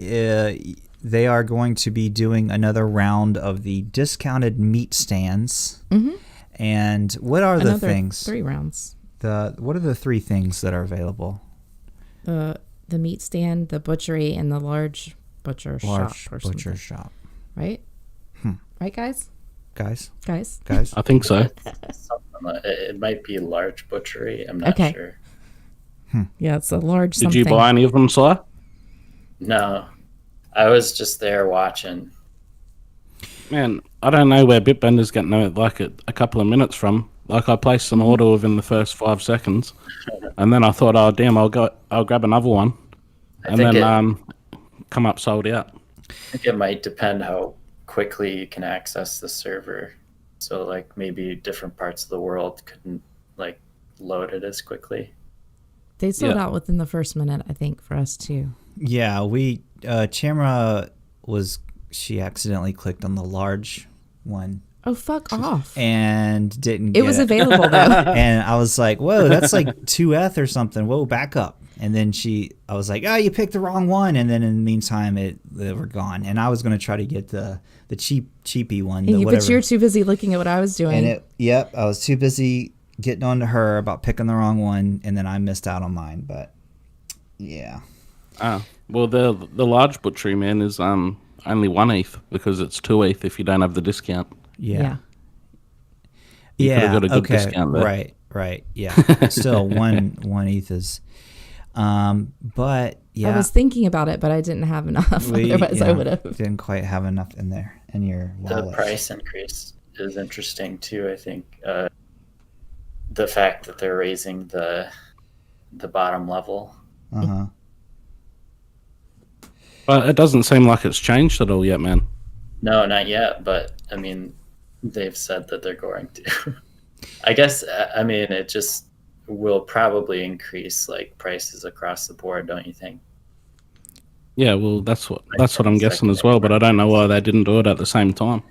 they are going to be doing another round of the discounted meat stands. Mm-hmm. And what are the things? 3 rounds. What are the 3 things that are available? The meat stand, the butchery, and the large butcher shop. Right? Right, guys? Guys? I think so. It might be large butchery. I'm not sure. Yeah, it's a large Did something. you buy any of them, Si? No. I was just there watching. Man, I don't know where Bitbender's getting a couple of minutes from. I placed an order within the first 5 seconds, and then I thought, oh damn, I'll grab another one, and then come up sold out. I think it might depend how quickly you can access the server. So maybe different parts of the world couldn't load it as quickly. They sold out within the first minute, I think, for us too. Yeah, Tamara she accidentally clicked on the large one. Oh, fuck off. And didn't get it. It was available, though. And I was like, whoa, that's like 2 ETH or something. Whoa, back up. And then I was like, oh, you picked the wrong one. And then in the meantime, they were gone. And I was going to try to get the cheapy one. But you were too busy looking at what I was doing. And I was too busy getting on to her about picking the wrong one. And then I missed out on mine. But yeah. Well, the large butchery, man, is only 1 ETH because it's 2 ETH if you don't have the discount. Yeah. You could have got a good discount there. Right. Yeah. Still, one ETH is. But yeah, I was thinking about it, but I didn't have enough. Otherwise, I would have. Didn't quite have enough in there in your wallet. The price increase is interesting too. I think the fact that they're raising the bottom level. But it doesn't seem like it's changed at all yet, man. No, not yet. But I mean, they've said that they're going to. I guess it just will probably increase like prices across the board, don't you think? Yeah, well, that's what I'm guessing as well. But I don't know why they didn't do it at the same time.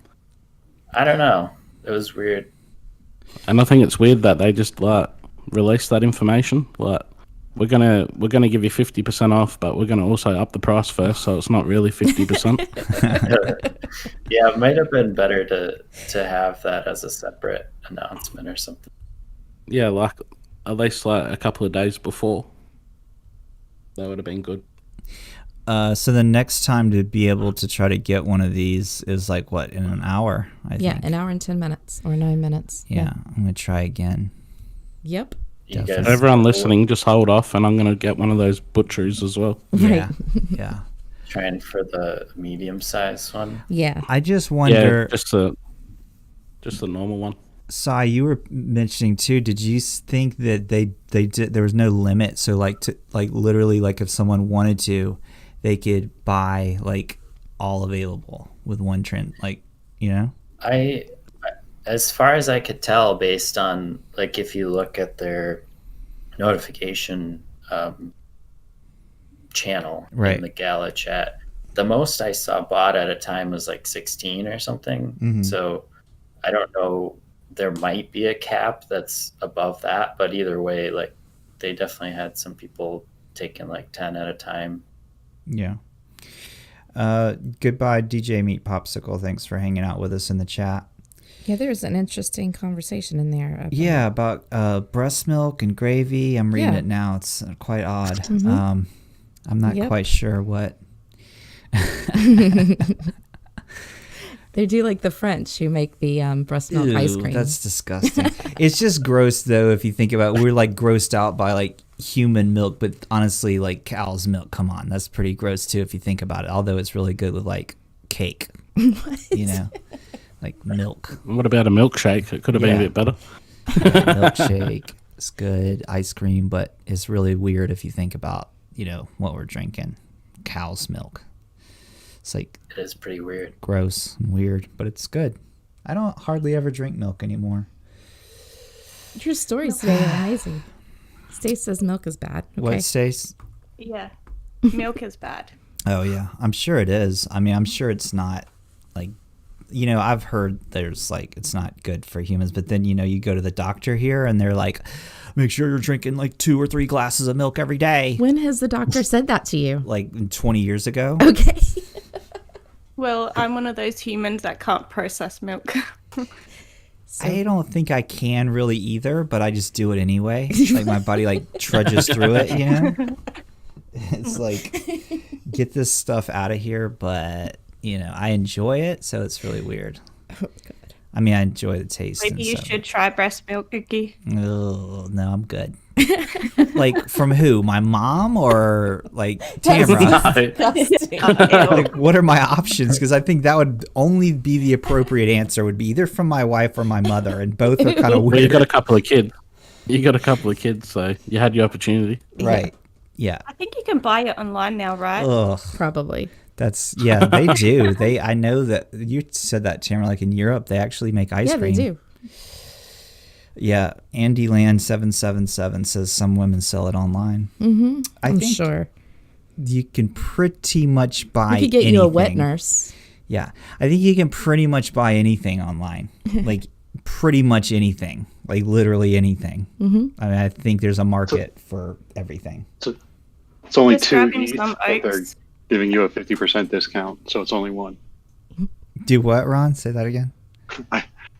I don't know. It was weird. And I think it's weird that they just released that information. We're gonna give you 50% off, but we're gonna also up the price first, so it's not really 50%. Yeah, it might have been better to have that as a separate announcement or something. Yeah, at least a couple of days before. That would have been good. So the next time to be able to try to get one of these is like what, in an hour? I think. An hour and 10 minutes or 9 minutes. Yeah, I'm gonna try again. Yep. Everyone listening, just hold off, and I'm gonna get one of those butcheries as well. Yeah, yeah. Trying for the medium-sized one. Yeah. I just wonder. Yeah, just the normal one. Sai, you were mentioning too. Did you think that they did? There was no limit, so literally, if someone wanted to, they could buy all available with one trend, As far as I could tell, based on if you look at their notification channel in the Gala chat, the most I saw bought at a time was 16 or something. Mm-hmm. So I don't know. There might be a cap that's above that, but either way, they definitely had some people taking 10 at a time. Yeah. Goodbye, DJ Meat Popsicle. Thanks for hanging out with us in the chat. Yeah, there's an interesting conversation in there. About breast milk and gravy. I'm reading it now. It's quite odd. Mm-hmm. I'm not quite sure what. They do the French who make the breast milk ice cream. That's disgusting. It's just gross, though, if you think about it. We're grossed out by human milk, but honestly, cow's milk. Come on, that's pretty gross too if you think about it. Although it's really good with cake. What? Milk. What about a milkshake? It could have been a bit better. Milkshake is good. Ice cream, but it's really weird if you think about what we're drinking. Cow's milk. It's it is pretty weird. Gross and weird, but it's good. I don't hardly ever drink milk anymore. Your stories today are amazing. Stace says milk is bad. Okay. What, Stace? Yeah, milk is bad. Oh yeah, I'm sure it is. I'm sure it's not I've heard there's it's not good for humans, but then you go to the doctor here and they're make sure you're drinking 2 or 3 glasses of milk every day. When has the doctor said that to you? 20 years ago. Okay. Well, I'm one of those humans that can't process milk. I don't think I can really either, but I just do it anyway. My body trudges through it, It's get this stuff out of here, but I enjoy it, so it's really weird. Oh, God. I enjoy the taste. Maybe you should try breast milk, Iggy. Oh, no, I'm good. From who? My mom or Tamara? What are my options? Because I think that would only be the appropriate answer. Would be either from my wife or my mother, and both are kind of weird. Well, you got a couple of kids, so you had your opportunity. Right. Yeah. I think you can buy it online now, right? Ugh. Probably. They do. I know that you said that, Tamara, in Europe, they actually make ice cream. Yeah, they do. Yeah. Andy Land 777 says some women sell it online. Mm-hmm. I'm sure. You can pretty much buy anything. You could get you a wet nurse. Yeah. I think you can pretty much buy anything online. Pretty much anything. Literally anything. Mm-hmm. I think there's a market for everything. It's only Just 2 grabbing ETH, some but they're oaks. giving you a 50% discount, so it's only 1. Do what, Ron? Say that again.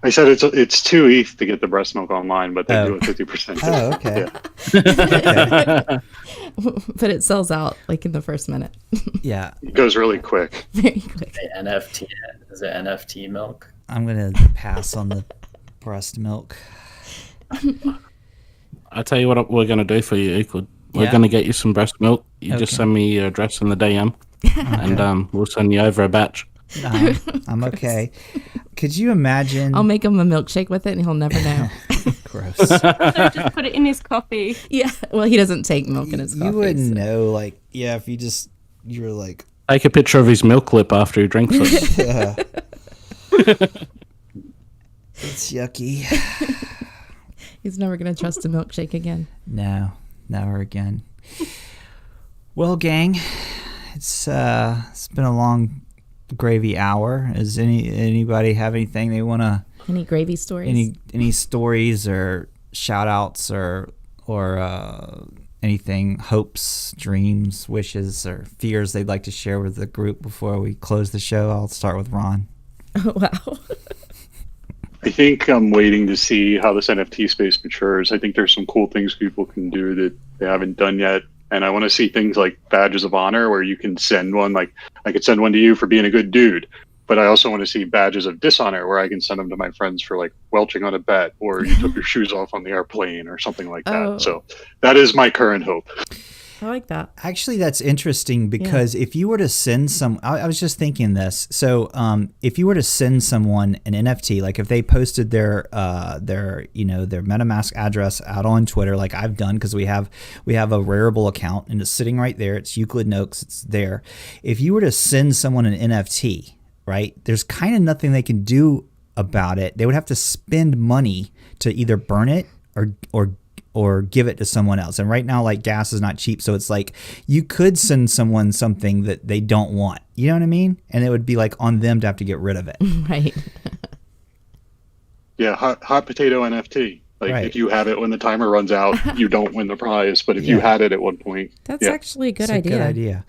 I said it's 2 ETH to get the breast milk online, but they do a 50%. Oh, okay. Yeah. But it sells out like in the first minute. Yeah. It goes really quick. Very quick. The NFT, is it NFT milk? I'm going to pass on the breast milk. I'll tell you what we're going to do for you, Euclid. We're going to get you some breast milk. You just send me your address in the DM, and we'll send you over a batch. I'm okay. Could you imagine? I'll make him a milkshake with it, and he'll never know. Gross. So just put it in his coffee. Yeah. Well, he doesn't take milk in his coffee. You wouldn't know, like, if you're like. Take a picture of his milk lip after he drinks it. It's yucky. He's never going to trust a milkshake again. No, never again. Well, gang, it's been a long gravy hour. Does anybody have anything they want to? Any gravy stories? Any stories or shout outs or anything, hopes, dreams, wishes, or fears they'd like to share with the group before we close the show? I'll start with Ron. Oh, wow. I think I'm waiting to see how this NFT space matures. I think there's some cool things people can do that they haven't done yet. And I want to see things like badges of honor where you can send one, like I could send one to you for being a good dude. But I also want to see badges of dishonor where I can send them to my friends for like welching on a bet or you took your shoes off on the airplane or something like that. Oh. So that is my current hope. I like that. Actually, that's interesting because if you were to send I was just thinking this. So if you were to send someone an NFT, like if they posted their MetaMask address out on Twitter, like I've done, because we have a Rarible account and it's sitting right there. It's Euclid Noakes. It's there. If you were to send someone an NFT, right, there's kind of nothing they can do about it. They would have to spend money to either burn it or give it to someone else. And right now, like, gas is not cheap. So it's like you could send someone something that they don't want. You know what I mean? And it would be like on them to have to get rid of it. Right. Yeah, hot potato NFT. Like Right. if you have it when the timer runs out, you don't win the prize. But if you had it at one point, That's actually a good It's idea. a good idea.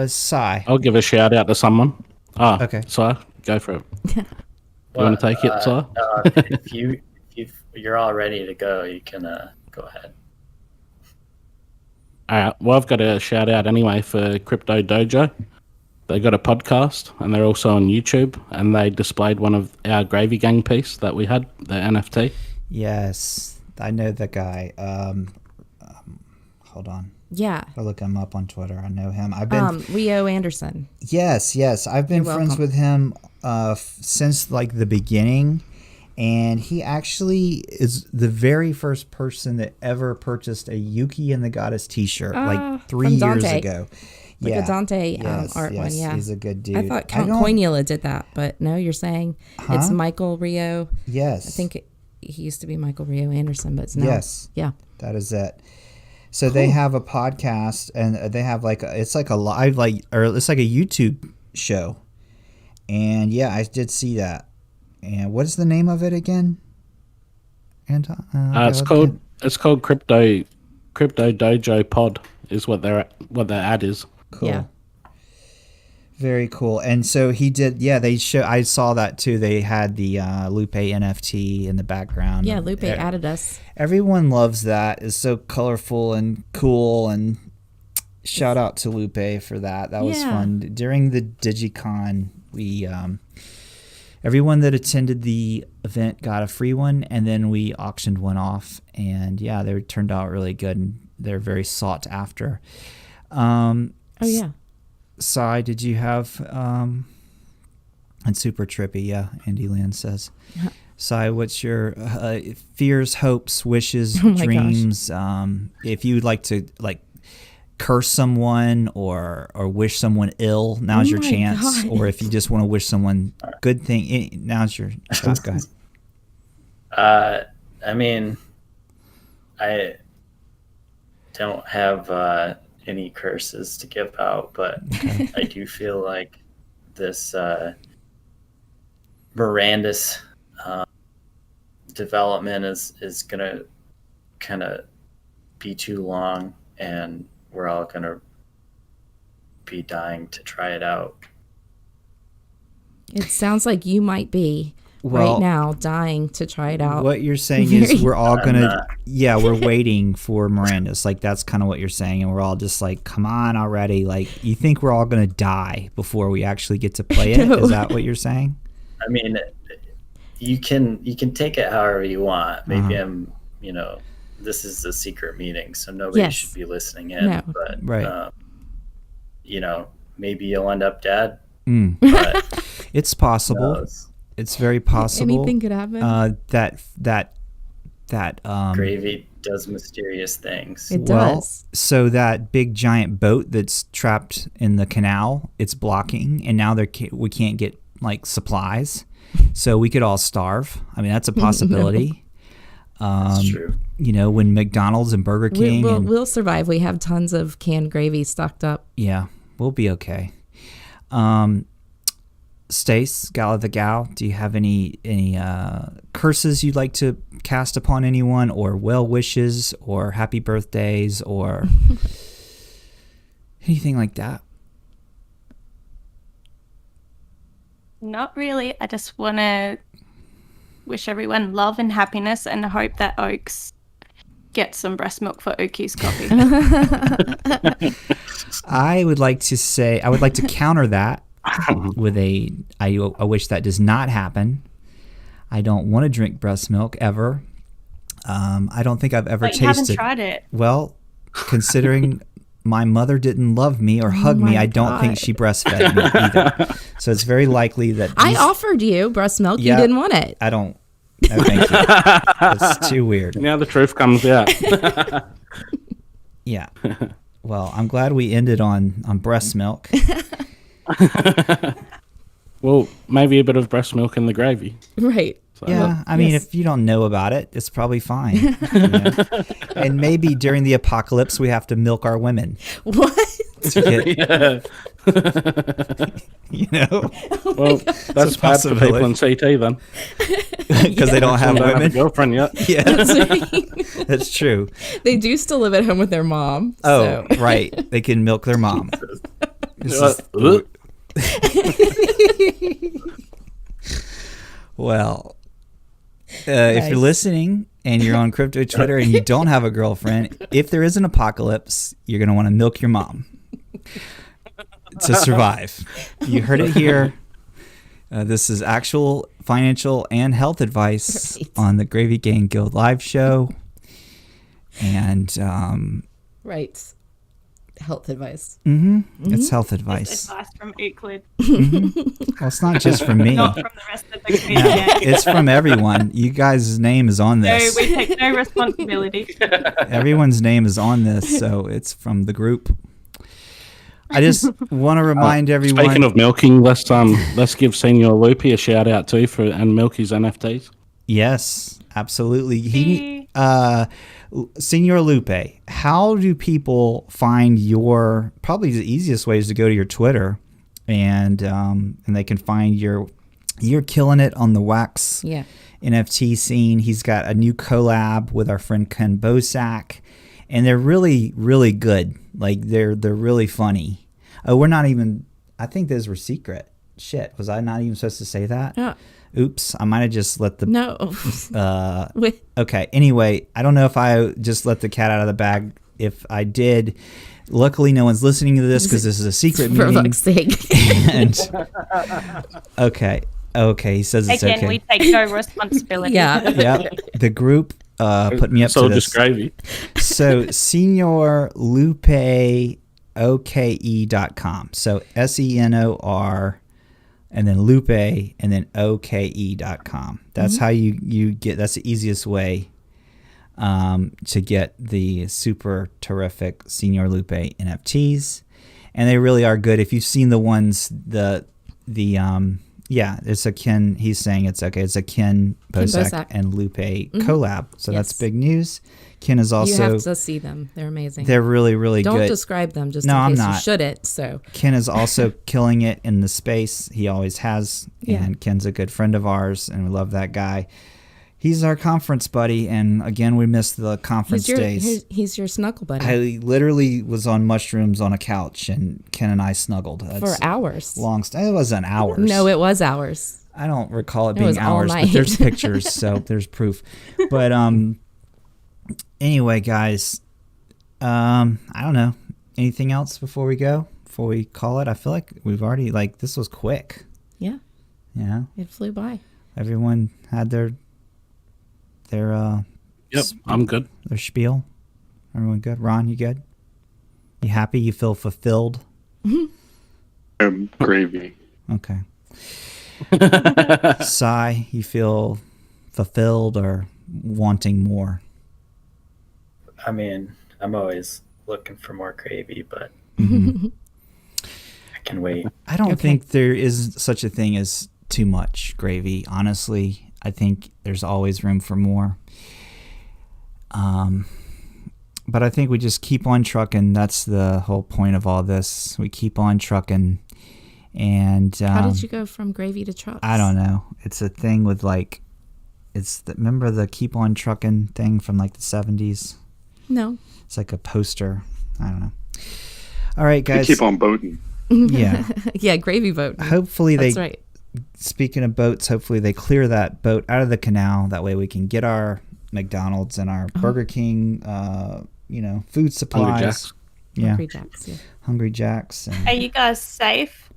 Sai. I'll give a shout out to someone. Okay. Si, go for it. You want to take it, Si? If you're all ready to go, you can go ahead. All right. Well, I've got a shout out anyway for Crypto Dojo. They got a podcast and they're also on YouTube, and they displayed one of our Gravy Gang piece that we had, the NFT. Yes, I know the guy. Hold on. Yeah. I'll look him up on Twitter. I know him. I've been Leo Anderson. Yes. I've been You're friends welcome. with him since like the beginning, and he actually is the very first person that ever purchased a Yuki and the Goddess T-shirt like 3 from years Dante. ago. Like a Dante Yes, art one, yeah. He's a good dude. I thought Count Coinula did that, but no, you're saying it's Michael Rio. Yes. I think he used to be Michael Rio Anderson, but it's not. Yes. Yeah. That is it. So they have a podcast, and they have it's like a live, it's like a YouTube show. And yeah, I did see that. And what is the name of it again? Anton? It's called Crypto Dojo Pod is what their ad is. Cool. Yeah. Very cool. And so he did. Yeah, I saw that too. They had the Lupe NFT in the background. Yeah, Lupe added us. Everyone loves that. It's so colorful and cool. And shout out to Lupe for that. That was fun. During the DigiCon, we everyone that attended the event got a free one, and then we auctioned one off. And yeah, they turned out really good, and they're very sought after. Oh yeah. Sai, did you have and super trippy? Yeah, Andy Lynn says. Sai, what's your fears, hopes, wishes, dreams? If you'd like to curse someone or wish someone ill, now's your chance. God. Or if you just want to wish someone good thing, now's your shot, guy. I mean, I don't have any curses to give out, but I do feel like this Mirandus development is going to kind of be too long, and we're all going to be dying to try it out. It sounds like you might be right now dying to try it out. What you're saying is we're all going to, we're waiting for Mirandus. Like, that's kind of what you're saying. And we're all just like, come on already. Like, you think we're all going to die before we actually get to play it? Is that what you're saying? I mean, you can take it however you want. Maybe this is a secret meeting, so nobody should be listening in. No. But, maybe you'll end up dead. But it's possible. It's very possible. Anything could happen. That gravy does mysterious things. It does. So that big giant boat that's trapped in the canal, it's blocking, and now we can't get like supplies, so we could all starve. I mean, that's a possibility. That's true. When McDonald's and Burger King, we'll survive. We have tons of canned gravy stocked up. Yeah, we'll be okay. Stace, Gala the Gal, do you have any curses you'd like to cast upon anyone, or well wishes, or happy birthdays, or anything like that? Not really. I just want to wish everyone love and happiness, and hope that Oaks gets some breast milk for Oakie's coffee. I would like to counter that with I wish that does not happen. I don't want to drink breast milk ever. I don't think I've ever tasted. You haven't tried it. Well, considering my mother didn't love me or hug me, I don't think she breastfed me either. So it's very likely that I offered you breast milk. You didn't want it. I don't. No, thank you. It's too weird. Now the truth comes out. Yeah. Well, I'm glad we ended on breast milk. Well, maybe a bit of breast milk in the gravy. Right. So yeah, I mean, if you don't know about it, it's probably fine. And maybe during the apocalypse, we have to milk our women. What? Well, that's bad for people in CT then. Because they don't have women. Have a girlfriend yet. Yeah, that's true. They do still live at home with their mom. Oh, so. Right. They can milk their mom. Well, nice. If you're listening and you're on crypto Twitter and you don't have a girlfriend, if there is an apocalypse, you're going to want to milk your mom to survive. You heard it here. This is actual financial and health advice on the Gravy Gang Guild live show. And right. Health advice. It's health advice. It's advice from Euclid. Well, it's not just from me. Not from the rest of the community. It's from everyone. You guys' name is on this. No, we take no responsibility. Everyone's name is on this, so it's from the group. I just want to remind everyone. Speaking of milking, let's give Senior Loopy a shout out too and milk his NFTs. Yes, absolutely. Senor Lupe, how do people find your? Probably the easiest way is to go to your Twitter, and they can find you're killing it on the Wax NFT scene. He's got a new collab with our friend Ken Bosak, and they're really, really good. Like they're really funny. Oh, we're not even. I think those were secret. Shit, was I not even supposed to say that? Yeah. Oops, I might have just let the... No. Okay, anyway, I don't know if I just let the cat out of the bag. If I did, luckily no one's listening to this because this is a secret meeting. For fuck's sake. And, okay, he says it's okay. Again, we take no responsibility. Yeah, the group put me up to this. Just gravy. So, SenorLupeOKE.com. So, SENOR... and then Lupe, and then OKE.com. That's how you get, that's the easiest way to get the super terrific Senor Lupe NFTs. And they really are good. If you've seen the ones, it's a Ken, he's saying it's okay. It's a Ken Bosak and Lupe collab. So that's big news. Ken is also... You have to see them. They're amazing. They're really, really good. Don't describe them just in case you shouldn't. So Ken is also killing it in the space. He always has. And Ken's a good friend of ours, and we love that guy. He's our conference buddy, and again, we missed the conference days. He's your snuggle buddy. I literally was on mushrooms on a couch, and Ken and I snuggled. For hours. It wasn't hours. No, it was hours. I don't recall it being hours, but there's pictures, so there's proof. But anyway, guys, I don't know. Anything else before we go? Before we call it? I feel like we've already, this was quick. Yeah. Yeah. It flew by. Everyone had their Yep, I'm good. Their spiel. Everyone good? Ron, you good? You happy? You feel fulfilled? Gravy. Okay. Sai, you feel fulfilled or wanting more? I mean, I'm always looking for more gravy, but I can wait. I don't think there is such a thing as too much gravy, honestly. I think there's always room for more. But I think we just keep on trucking. That's the whole point of all this. We keep on trucking. And how did you go from gravy to trucks? I don't know. It's a thing with remember the keep on trucking thing from the 70s? No. It's like a poster. I don't know. All right, guys. We keep on boating. Yeah. Yeah, gravy boat. Hopefully That's right. Speaking of boats, hopefully they clear that boat out of the canal. That way we can get our McDonald's and our Burger King, food supplies. Hungry Jacks. Yeah. Hungry Jacks, yeah. Hungry Jacks. Are you guys safe?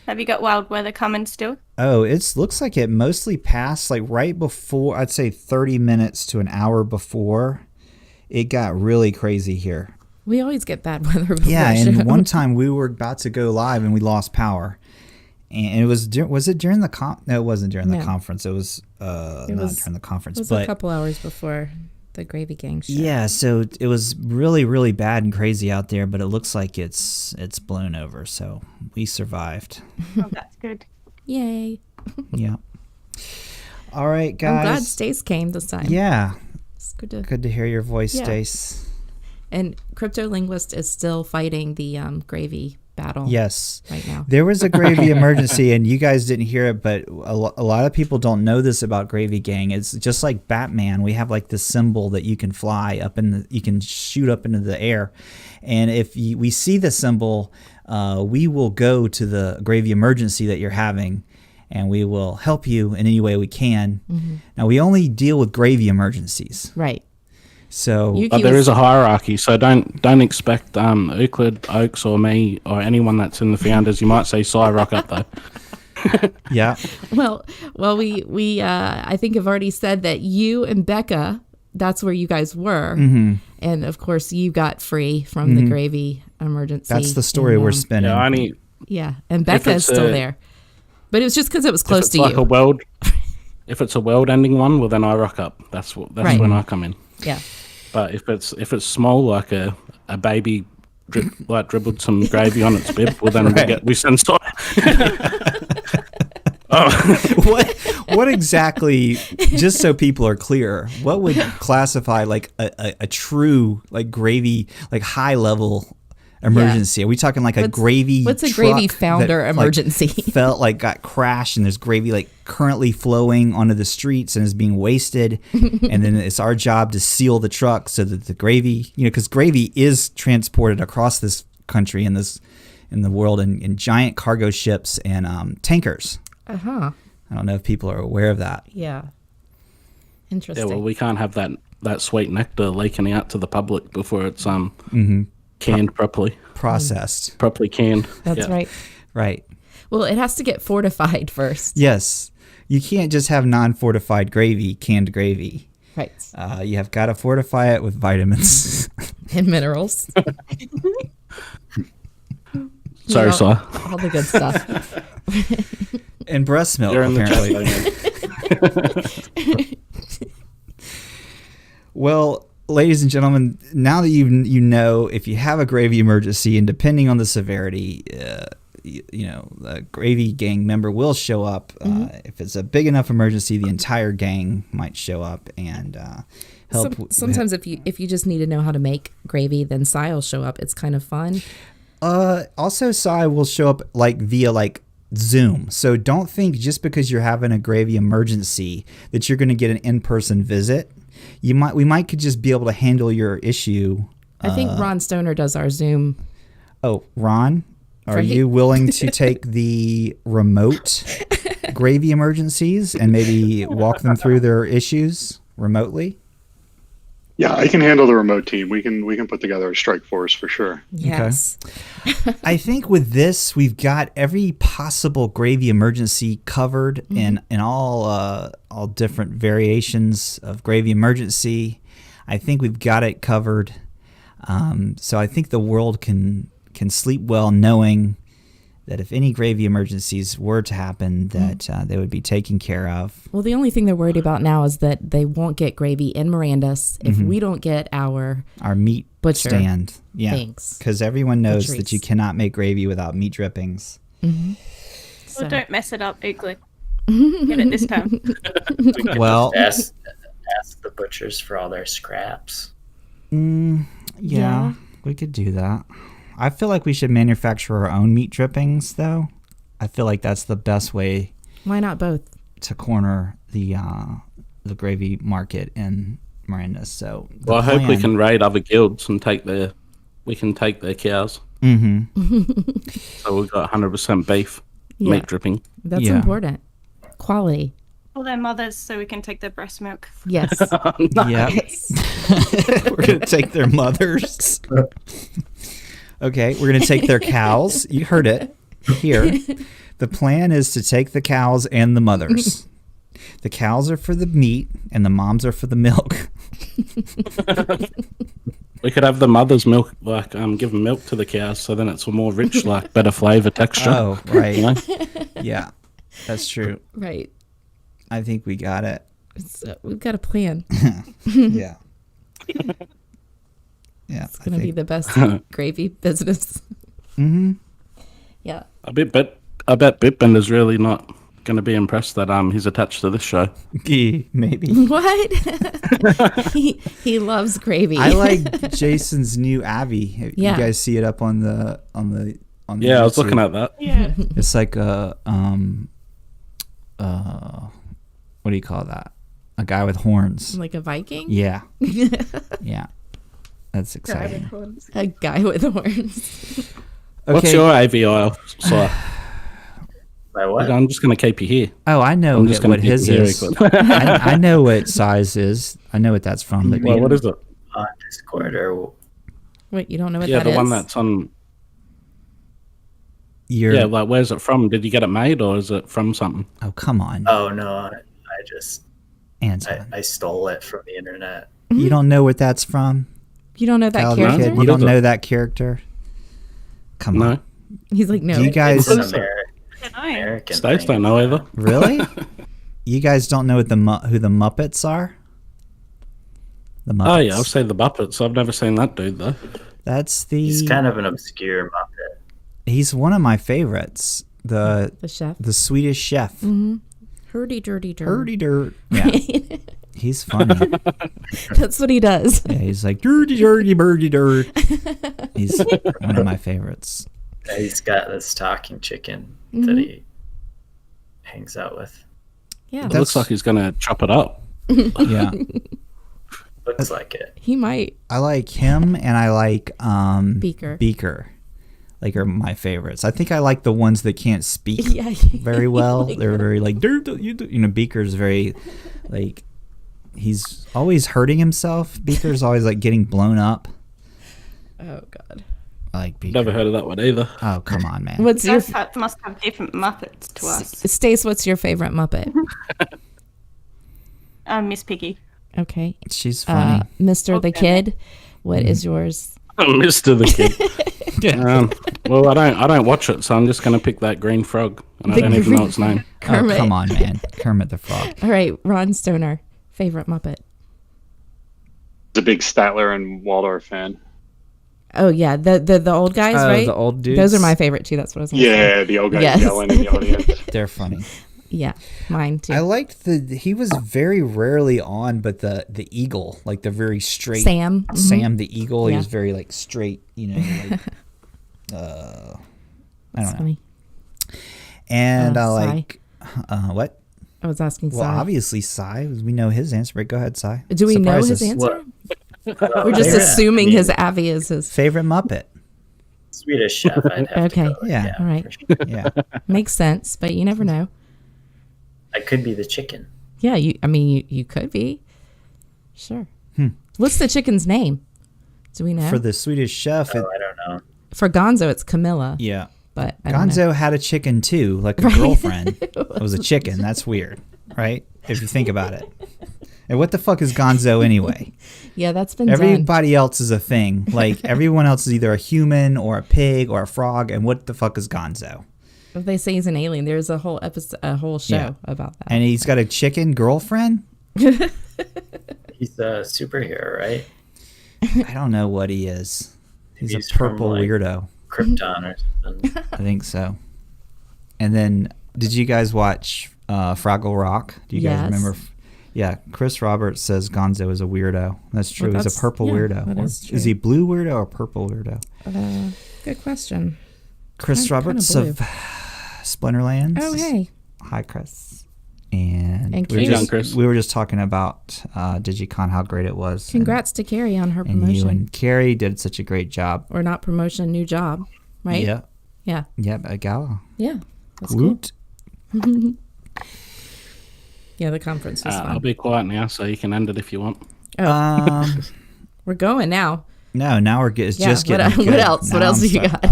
Have you got wild weather coming still? Oh, it looks like it mostly passed right before, I'd say 30 minutes to an hour before. It got really crazy here. We always get bad weather before. Yeah, and one time we were about to go live and we lost power. And it was it during the no, it wasn't during the conference. It was not during the conference. It was but a couple hours before the Gravy Gang show. Yeah, so it was really, really bad and crazy out there, but it looks like it's blown over. So we survived. Oh, that's good. Yay. Yeah. All right, guys. I'm glad Stace came this time. Yeah. It's good to hear your voice, Stace. And Cryptolinguist is still fighting the gravy battle. Yes. Right now. There was a gravy emergency, and you guys didn't hear it, but a lot of people don't know this about Gravy Gang. It's just like Batman. We have this symbol that you can fly up you can shoot up into the air. And if we see the symbol, we will go to the gravy emergency that you're having, and we will help you in any way we can. Mm-hmm. Now, we only deal with gravy emergencies. Right. So but there is a hierarchy, so don't expect Euclid, Oaks, or me, or anyone that's in the founders. You might say Cy rock up though. Yeah. Well, we I think have already said that you and Becca, that's where you guys were, and of course you got free from the gravy emergency. That's the story we're spinning. Yeah, and Becca is still there, but it was just because it was close to you. If it's a world-ending one, well then I rock up. That's when I come in. Yeah. But if it's small, like a baby dribbled some gravy on its bib, well then we send Cy. What exactly, just so people are clear, what would classify a true gravy, high level emergency? Are we talking a gravy what's a gravy founder that, emergency? Felt got crashed and there's gravy currently flowing onto the streets and is being wasted, and then it's our job to seal the truck so that the gravy, because gravy is transported across this country and in the world in giant cargo ships and tankers. I don't know if people are aware of that. Yeah. Interesting. Yeah, well, we can't have that sweet nectar leaking out to the public before it's canned properly. Processed. Properly canned. That's right. Right. Well, it has to get fortified first. Yes. You can't just have non-fortified gravy, canned gravy. Right. You have got to fortify it with vitamins. And minerals. Sorry, Cy. All the good stuff. And breast milk, apparently. Well, ladies and gentlemen, now that you know, if you have a gravy emergency, and depending on the severity, the Gravy Gang member will show up. If it's a big enough emergency, the entire gang might show up and help. Sometimes if you just need to know how to make gravy, then Cy will show up. It's kind of fun. Also, Cy will show up via Zoom. So don't think just because you're having a gravy emergency that you're going to get an in-person visit. We might could just be able to handle your issue. I think Ron Stoner does our Zoom. Oh, Ron, are you willing to take the remote gravy emergencies and maybe walk them through their issues remotely? Yeah, I can handle the remote team. We can put together a strike force for sure. Yes. Okay. I think with this, we've got every possible gravy emergency covered in all different variations of gravy emergency. I think we've got it covered. So I think the world can sleep well knowing that if any gravy emergencies were to happen, that they would be taken care of. Well, the only thing they're worried about now is that they won't get gravy in Mirandus if we don't get our meat butcher stand. Yeah, thanks. Because everyone knows that you cannot make gravy without meat drippings. Well, don't mess it up, Euclid. Get it this time. Well, ask the butchers for all their scraps. Yeah, we could do that. I feel like we should manufacture our own meat drippings, though. I feel like that's the best way. Why not both? To corner the gravy market in Mirandus. So, I hope we can raid other guilds and take their cows. Mm-hmm. So we've got 100% beef meat dripping. That's important. Quality. All their mothers, so we can take their breast milk. Yes. Yes. We're gonna take their mothers. Okay, we're going to take their cows. You heard it here. The plan is to take the cows and the mothers. The cows are for the meat, and the moms are for the milk. We could have the mother's milk, like give milk to the cows, so then it's a more rich, like better flavor texture. Oh, right. You know? Yeah, that's true. Right. I think we got it. We've got a plan. Yeah. Yeah, it's going to be the best gravy business. Yeah. I bet Bitbender's really not going to be impressed that he's attached to this show. Maybe. What? he loves gravy. I like Jason's new Abby. You guys see it up on the Yeah, YouTube. I was looking at that. Yeah. It's like a what do you call that? A guy with horns. Like a Viking? Yeah. Yeah. That's exciting. A guy with horns. Okay. What's your AVI? So, By what? I'm just going to keep you here. Oh, I know what his is. I know what size is. I know what that's from. But what is it? On Discord or... Wait, you don't know what that is? Yeah, the one that's on... Yeah, like where's it from? Did you get it made or is it from something? Oh, come on. Oh, no. I just... Anton. I stole it from the internet. You don't know what that's from? You don't know that character? You don't know that character? Come on. He's like, no. Do you guys... American States don't know either. Really? You guys don't know what who the Muppets are? The Muppets. Oh, yeah, I've seen the Muppets. I've never seen that dude, though. He's kind of an obscure Muppet. He's one of my favorites. The chef? The Swedish chef. Mm-hmm. Hurdy-durdy dirt. Hurdy-dirt. Yeah. He's funny. That's what he does. Yeah, he's like, dirty, birdie, dirt. He's one of my favorites. Yeah, he's got this talking chicken that he hangs out with. Yeah. It looks like he's going to chop it up. Yeah. Looks like it. He might. I like him, and I like Beaker. Like, are my favorites. I think I like the ones that can't speak very well. Like They're very like, Beaker's very like, he's always hurting himself. Beaker's always like getting blown up. Oh God. I like Beaker. Never heard of that one either. Oh, come on, man. What's your must have different Muppets to us. Stace, what's your favorite Muppet? Miss Piggy. Okay. She's funny. Mr. the Kid, what is yours? Mr. the Kid. Well, I don't watch it, so I'm just going to pick that green frog, and I don't even know its name. Kermit. Oh, come on, man. Kermit the Frog. All right, Ron Stoner, favorite Muppet. A big Statler and Waldorf fan. Oh yeah, the old guys, right? The old dudes. Those are my favorite too. That's what I was. Say. The old guys yelling in the audience. They're funny. Yeah, mine too. I liked he was very rarely on, but the eagle, like the very straight Sam the eagle, he was very like straight, like I don't know. Funny. And I like what? I was asking Well, Sai. Obviously Sai. We know his answer. But go ahead, Sai. Do we know his answer? We're just assuming his Avi is his favorite Muppet. Swedish chef. I'd have to go with. Yeah. All right. Sure. Yeah. Makes sense, but you never know. I could be the chicken. Yeah, you could be. Sure. What's the chicken's name? Do we know? For the Swedish chef. I don't know. For Gonzo, it's Camilla. Yeah. But I don't know. Gonzo had a chicken too, like a girlfriend. It was a chicken. That's weird, right? If you think about it. And what the fuck is Gonzo anyway? Yeah, that's been Everybody else is a thing. Like everyone else is either a human or a pig or a frog. And what the fuck is Gonzo? If they say he's an alien, there's a whole episode, a whole show about that. And he's got a chicken girlfriend? He's a superhero, right? I don't know what he is. He's a purple from, weirdo. Krypton or something. I think so. And then, did you guys watch Fraggle Rock? Do you guys remember? Yeah, Chris Roberts says Gonzo is a weirdo. That's true. He's a purple weirdo. Is he blue weirdo or purple weirdo? Good question. Chris Roberts of Splinterlands. Oh, hey. Hi, Chris. And Chris. we were just talking about DigiCon, how great it was. Congrats to Carrie on her promotion. And you and Carrie did such a great job. Or not promotion, new job, right? Yeah. Yeah. Yeah, at Gala. Yeah. That's Woot. Cool. Yeah, the conference was fun. I'll be quiet now, so you can end it if you want. We're going now. No, now we're good. It's just getting good. What else? Now what else do you got?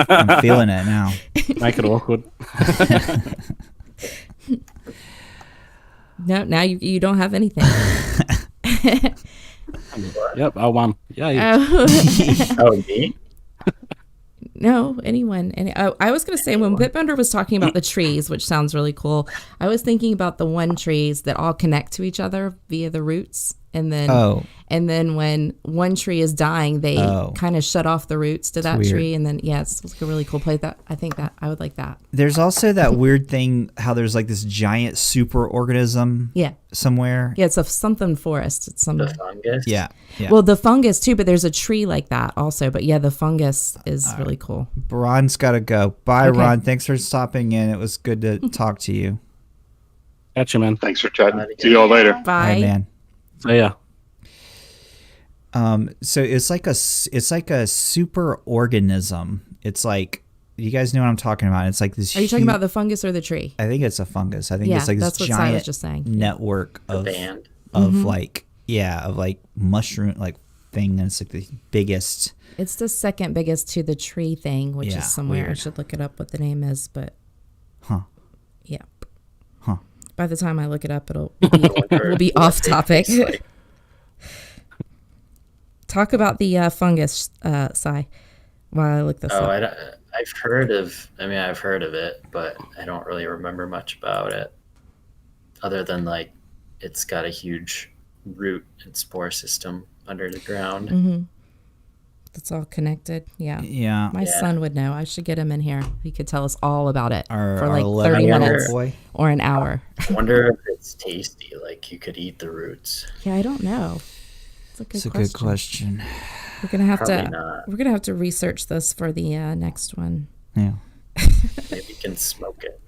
I'm feeling it now. Make it awkward. No, now you don't have anything. Yep, I won. Yeah. Oh, me? No, anyone. I was going to say, when Bitbender was talking about the trees, which sounds really cool, I was thinking about the one trees that all connect to each other via the roots. And then when one tree is dying, they kind of shut off the roots to that tree. And then, it's like a really cool play. I think that I would like that. There's also that weird thing, how there's like this giant super organism somewhere. Yeah, it's a something forest. It's some the fungus. Yeah. Well, the fungus too, but there's a tree like that also. But yeah, the fungus is really cool. Ron's got to go. Bye, Ron. Thanks for stopping in. It was good to talk to you. Gotcha, man. Thanks for chatting. See you all later. Bye, man. See ya. So it's like a super organism. It's like, you guys know what I'm talking about. It's like this. Are you talking about the fungus or the tree? I think it's a fungus. I think it's like this giant was just saying. network of like mushroom like thing, and it's like the biggest. It's the second biggest to the tree thing, which is somewhere. Weird. I should look it up what the name is, but yeah. By the time I look it up, we'll be off topic. Talk about the fungus, Sai, while I look this up. I've heard of it, but I don't really remember much about it, other than like it's got a huge root and spore system under the ground. Mm-hmm. It's all connected. Yeah. My son would know. I should get him in here. He could tell us all about it for like 30 minutes or an hour. I wonder if it's tasty. Like you could eat the roots. Yeah, I don't know. It's a good question. We're gonna have to research this for the next one. Yeah. Maybe you can smoke it.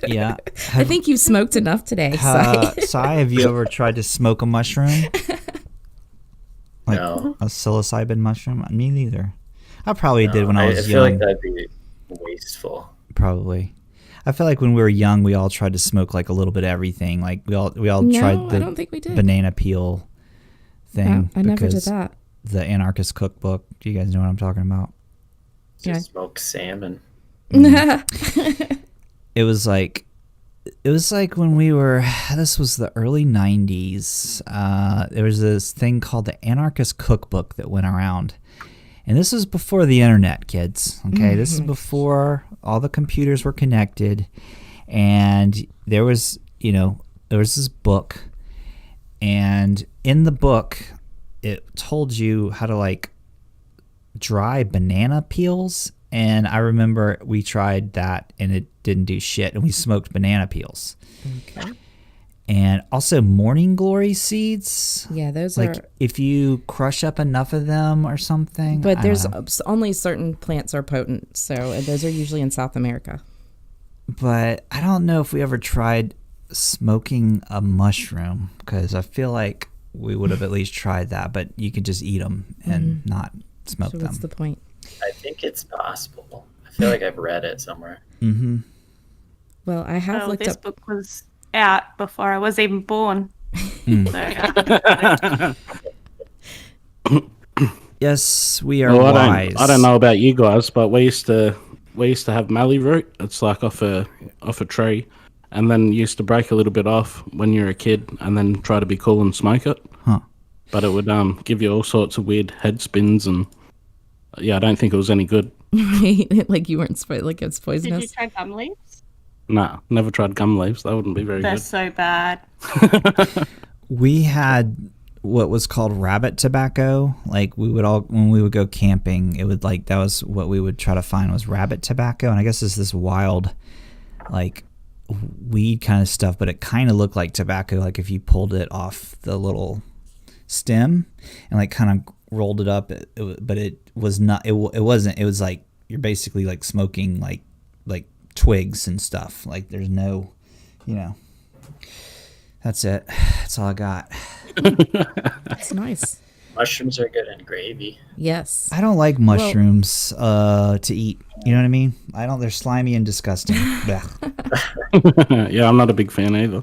Yeah. I think you smoked enough today. Sai, have you ever tried to smoke a mushroom? Like no. A psilocybin mushroom? Me neither. I probably did when I was young. I feel like that'd be wasteful. Probably. I feel like when we were young, we all tried to smoke like a little bit of everything. Like we all tried the I don't think we did. banana peel thing. I never did that. The Anarchist Cookbook. Do you guys know what I'm talking about? Just smoke salmon. It was like when we were, this was the early 90s. There was this thing called the Anarchist Cookbook that went around. And this was before the internet, kids. Okay, mm-hmm. This is before all the computers were connected. And there was this book. And in the book, it told you how to like dry banana peels. And I remember we tried that and it didn't do shit. And we smoked banana peels. Okay. And also morning glory seeds. Yeah, those like are... if you crush up enough of them or something. But there's only certain plants are potent, so those are usually in South America. But I don't know if we ever tried smoking a mushroom, because I feel like we would have at least tried that, but you could just eat them and not smoke them. What's the point? I think it's possible. I feel like I've read it somewhere. Mm-hmm. Well, I have looked this up... book was out before I was even born. Yes, we are wise. I don't know about you guys, but we used to have mallee root. It's like off a tree, and then used to break a little bit off when you're a kid, and then try to be cool and smoke it. Huh. But it would give you all sorts of weird head spins, and I don't think it was any good. Like you weren't like it's poisonous. Did you try gum leaves? No, never tried gum leaves. That wouldn't be very They're good. so bad. We had what was called rabbit tobacco. Like when we would go camping, it would that was what we would try to find was rabbit tobacco. And I guess it's this wild, like weed kind of stuff, but it kind of looked like tobacco. Like if you pulled it off the little stem and like kind of rolled it up, but it was not. It wasn't. It was like you're basically like smoking like twigs and stuff. Like there's no, that's it. That's all I got. That's nice. Mushrooms are good in gravy. Yes. I don't like mushrooms to eat. You know what I mean? They're slimy and disgusting. Yeah, I'm not a big fan either.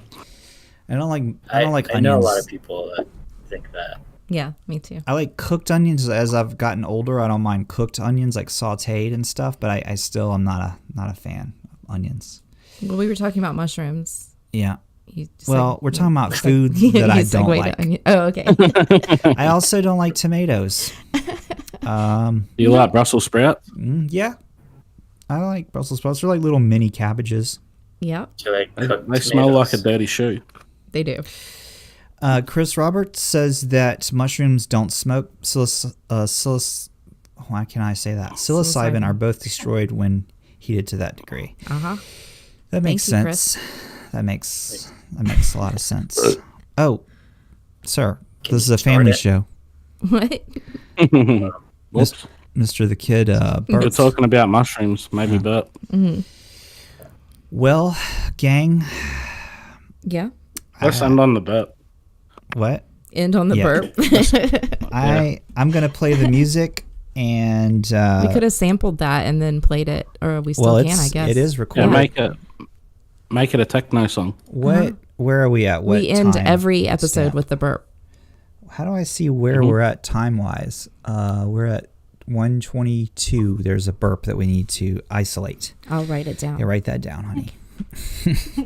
I don't like onions. I know a lot of people that think that. Yeah, me too. I like cooked onions. As I've gotten older, I don't mind cooked onions, like sautéed and stuff, but I still am not a fan of onions. Well, we were talking about mushrooms. Yeah. We're talking about food that I don't like. Oh, okay. I also don't like tomatoes. Do you like Brussels sprouts? Yeah. I like Brussels sprouts. They're like little mini cabbages. Yeah. They smell like a dirty shoe. They do. Chris Roberts says that mushrooms don't smoke. Why can I say that? Psilocybin are both destroyed when heated to that degree. Uh-huh. That makes sense. That makes a lot of sense. Oh, sir, this is a family show. What? Mr. the Kid burped. We're talking about mushrooms, maybe burp. Mm-hmm. Well, gang. Yeah. Let's end on the burp. What? End on the burp. I'm going to play the music, and we could have sampled that and then played it, or we still can, I guess. It is recorded. Yeah, make it a techno song. What? Where are we at? What we end every episode with the burp. How do I see where we're at time-wise? We're at 1:22. There's a burp that we need to isolate. I'll write it down. Yeah, write that down, honey.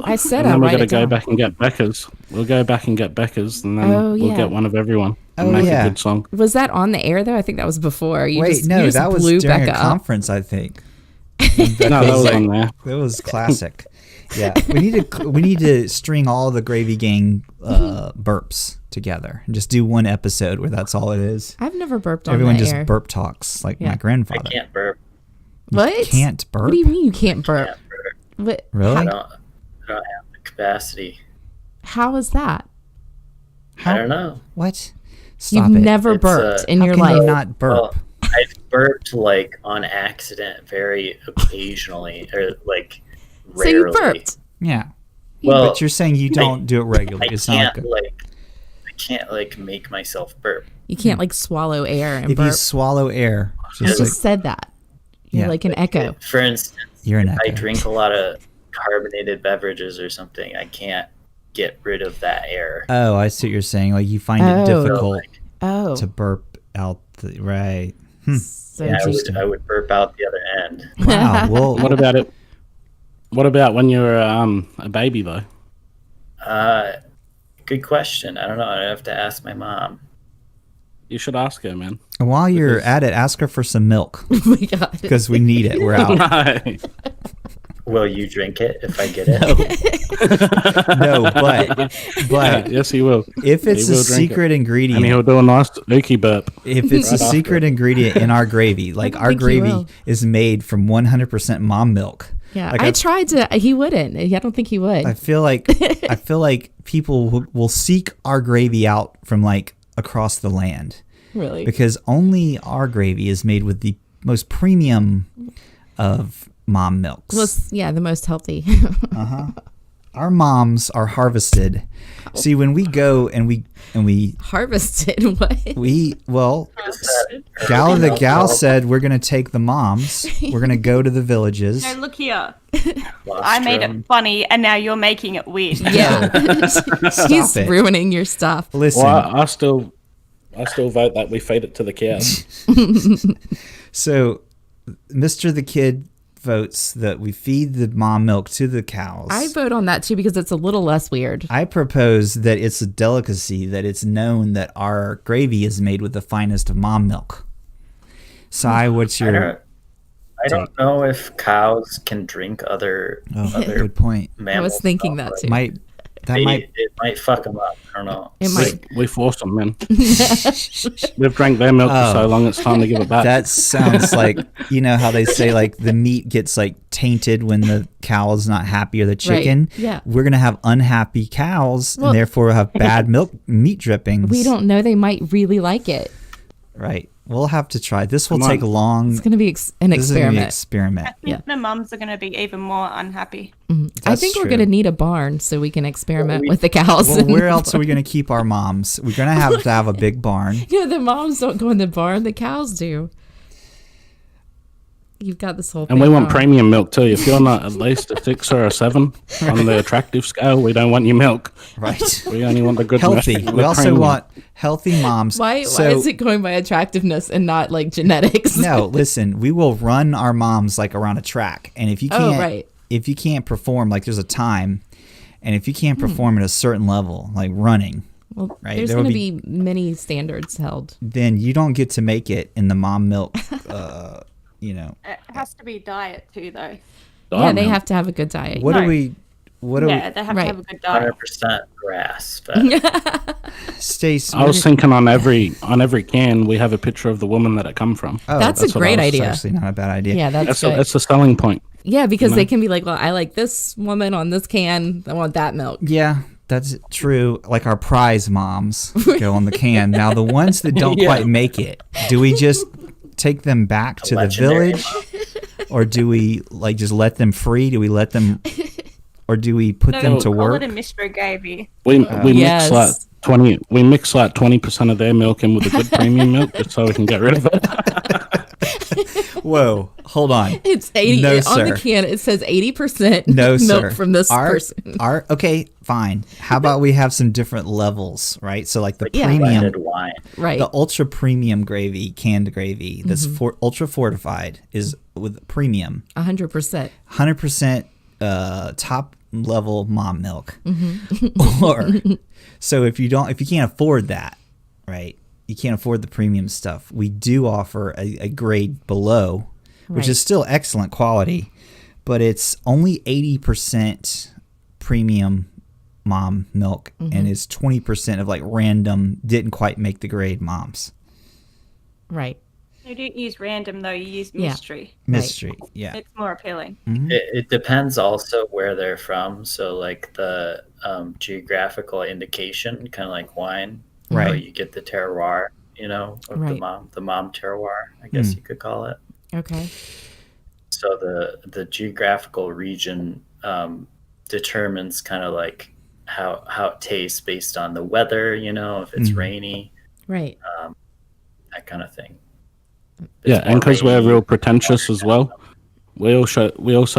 I said I'll write it down. We're going to go back and get Becca's. We'll go back and get Becca's, and then we'll get one of everyone and make a good song. Was that on the air, though? I think that was before. You that was during Becca a conference, I think. No, that was on there. It was classic. Yeah, we need to string all the Gravy Gang burps together and just do one episode where that's all it is. I've never burped on Everyone the just air. burp talks like my grandfather. I can't burp. What? You can't burp? What do you mean you can't burp? What? Really? I don't have the capacity. How is that? I don't know. What? Stop You've it. never burped in your How can life. you not burp? Well, I've burped on accident very occasionally, or rarely. So you burped. Yeah. Well, but you're saying you don't do it regularly. It's not good. I can't make myself burp. You can't swallow air and if burp. you swallow air, I just said that. You're like an echo. For instance, you're an echo. I drink a lot of carbonated beverages or something. I can't get rid of that air. Oh, I see what you're saying. Like you find it difficult to burp out the right. So I would burp out the other end. Wow. Well, what about it? What about when you were a baby though? Good question. I don't know. I'd have to ask my mom. You should ask her, man. And while you're at it, ask her for some milk. Oh my God. Because we need it. We're out. Right. Will you drink it if I get it? No, but yes, he will. If it's a secret ingredient, and he'll do a nice ookie burp. If it's a secret ingredient in our gravy, like our gravy is made from 100% mom milk, Yeah, like I tried to. He wouldn't. I don't think he would. I feel like people will seek our gravy out from like across the land. Really? Because only our gravy is made with the most premium of mom milks. Well, yeah, the most healthy. Our moms are harvested. See, when we go and we harvested what? Gala the gal said we're gonna take the moms. We're gonna go to the villages. No, look here. I made it funny, and now you're making it weird. Yeah, he's ruining your stuff. Listen, well, I still vote that we feed it to the cows. So, Mr. the Kid votes that we feed the mom milk to the cows. I vote on that too because it's a little less weird. I propose that it's a delicacy, that it's known that our gravy is made with the finest of mom milk. Sai, what's your... I don't know if cows can drink other good point. I was thinking that too. It might fuck them up. I don't know. We force them, man. We've drank their milk for so long, it's time to give it back. That sounds like, you know how they say like the meat gets like tainted when the cow is not happy or the chicken? Right. Yeah. We're going to have unhappy cows and therefore have bad meat drippings. We don't know. They might really like it. Right. We'll have to try. This will take long. It's going to be an experiment. I think the mums are going to be even more unhappy. I think we're going to need a barn so we can experiment with the cows. Well, where else are we going to keep our moms? We're going to have a big barn. Yeah, the moms don't go in the barn. The cows do. You've got this whole thing. And we want premium milk too. If you're not at least a 6 or a 7 on the attractive scale, we don't want your milk. Right. We only want the good healthy. milk. We also want healthy moms. Why is it going by attractiveness and not like genetics? No, listen, we will run our moms like around a track. And if you can't perform, like there's a time, and if you can't perform at a certain level, like running, well, right, there's going to be many standards held. Then you don't get to make it in the mom milk it has to be diet too, though. Yeah, they have to have a good diet. What do we? They have to have a good diet. 100% grass. Stace, I was thinking on every can we have a picture of the woman that it come from. Oh, that's a great idea. That's actually not a bad idea. Yeah, that's a selling point. Yeah, because they can be like, well, I like this woman on this can. I want that milk. Yeah, that's true. Like our prize moms go on the can. Now the ones that don't quite make it, do we just take them back to the village, or do we like just let them free? Do we let them, or do we put them to work? Call it a mystery gravy. We mix like 20. We mix like 20% of their milk in with the good premium milk, just so we can get rid of it. Whoa, hold on. It's 80 on the can. It says 80% milk from this person. Okay, fine. How about we have some different levels, right? So like the premium wine, right? The ultra premium gravy, canned gravy, that's ultra fortified is with premium. 100%. 100% top level mom milk. Or so if you can't afford that, right? You can't afford the premium stuff. We do offer a grade below, which is still excellent quality, but it's only 80% premium mom milk and is 20% of like random, didn't quite make the grade moms. Right. You don't use random though, you use mystery. Mystery, yeah. It's more appealing. It depends also where they're from. So like the geographical indication, kind of like wine. Right. So you get the terroir, of the mom terroir, I guess you could call it. Okay. So the geographical region determines kind of like how it tastes based on the weather, if it's rainy. Right. That kind of thing. And because we're real pretentious as well, we also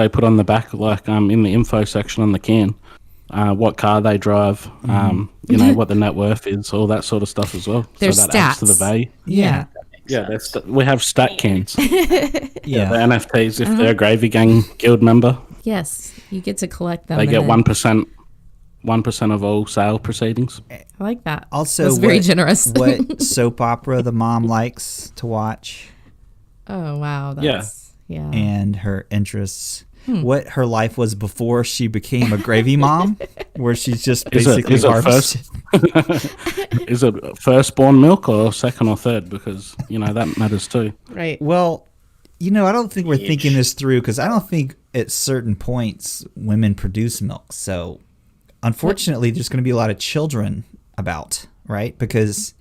put on the back, like in the info section on the can, what car they drive, what the net worth is, all that sort of stuff as well. There's so that stats. adds to the value. Yeah. We have stat cans. Yeah. The NFTs, if they're a Gravy Gang guild member. Yes, you get to collect them. They get 1% of all sale proceedings. I like that. Also, that's very generous. What soap opera the mom likes to watch. Oh, wow. That's, yeah. And her interests. What her life was before she became a gravy mom, where she's just basically harvested. Is it firstborn milk or second or third? Because, that matters too. Right. Well, I don't think we're thinking this through, because I don't think at certain points, women produce milk. So unfortunately, there's going to be a lot of children about, right? Because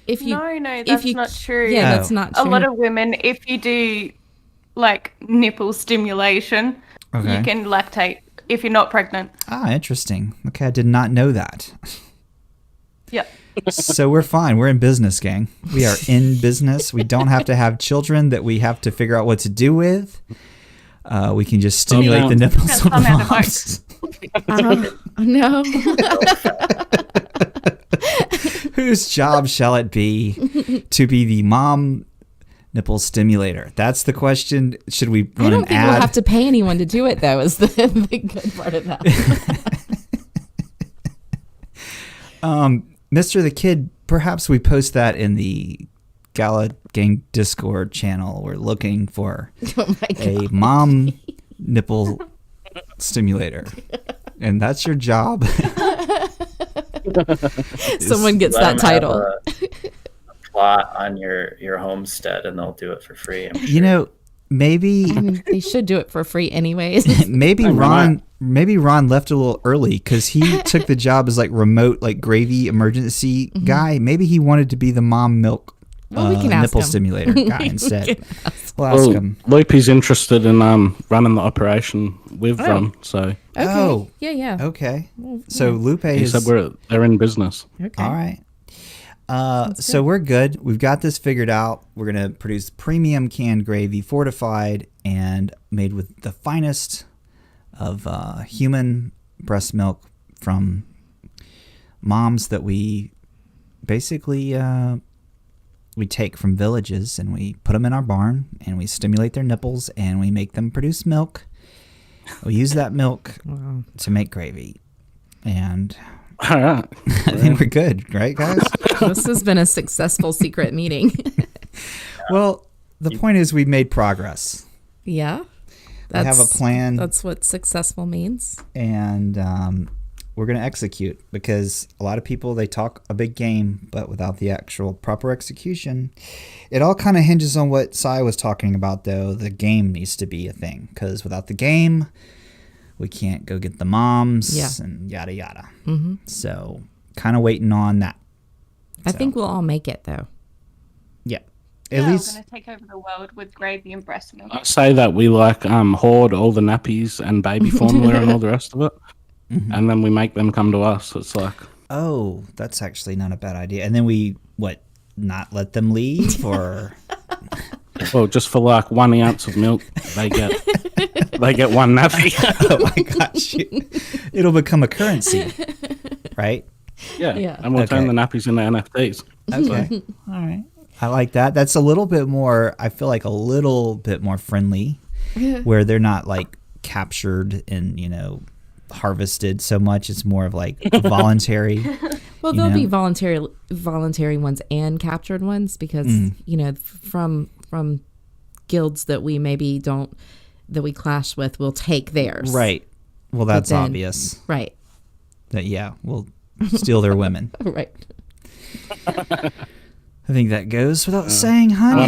that's not true. Yeah, that's not true. A lot of women, if you do like nipple stimulation, you can lactate if you're not pregnant. Ah, interesting. Okay, I did not know that. Yeah. So we're fine. We're in business, gang. We are in business. We don't have to have children that we have to figure out what to do with. We can just stimulate the nipples of moms. No. Whose job shall it be to be the mom nipple stimulator? That's the question. Should we run an ad? I don't think we'll have to pay anyone to do it, though, is the good part of that. Mr. the Kid, perhaps we post that in the Gala Gang Discord channel. We're looking for a mom nipple stimulator. And that's your job. Someone gets that title. A plot on your homestead and they'll do it for free. I'm sure. You know, maybe they should do it for free anyways. maybe Ron left a little early because he took the job as like remote like gravy emergency guy. Maybe he wanted to be the mom milk nipple stimulator guy instead. We'll ask him. Loopy's interested in running the operation with Ron, so. Oh. Yeah. Okay. So Lupe he said they're in business. Okay. All right. So we're good. We've got this figured out. We're going to produce premium canned gravy, fortified and made with the finest of human breast milk from moms that we basically we take from villages and we put them in our barn and we stimulate their nipples and we make them produce milk. We use that milk to make gravy. And all right. I think we're good, right, guys? This has been a successful secret meeting. Well, the point is we made progress. Yeah. We have a plan. That's what successful means. And we're going to execute because a lot of people, they talk a big game, but without the actual proper execution. It all kind of hinges on what Sai was talking about, though. The game needs to be a thing because without the game, we can't go get the moms and yada, yada. Mm-hmm. So kind of waiting on that. I think we'll all make it, though. Yeah. At least we're going to take over the world with gravy and breast milk. I say that we hoard all the nappies and baby formula and all the rest of it. Mm-hmm. And then we make them come to us. It's like, oh, that's actually not a bad idea. And then we not let them leave or well, just for 1 ounce of milk, they get one nappy. Oh my gosh, it'll become a currency, right? Yeah. And we'll turn the nappies into NFTs. Okay, all right. I like that. That's a little bit more. I feel like a little bit more friendly, where they're not captured and harvested so much. It's more of voluntary. Well, there'll be voluntary ones and captured ones because from guilds that we maybe that we clash with, we'll take theirs. Right. Well, that's obvious. Right. That we'll steal their women. Right. I think that goes without saying, honey. I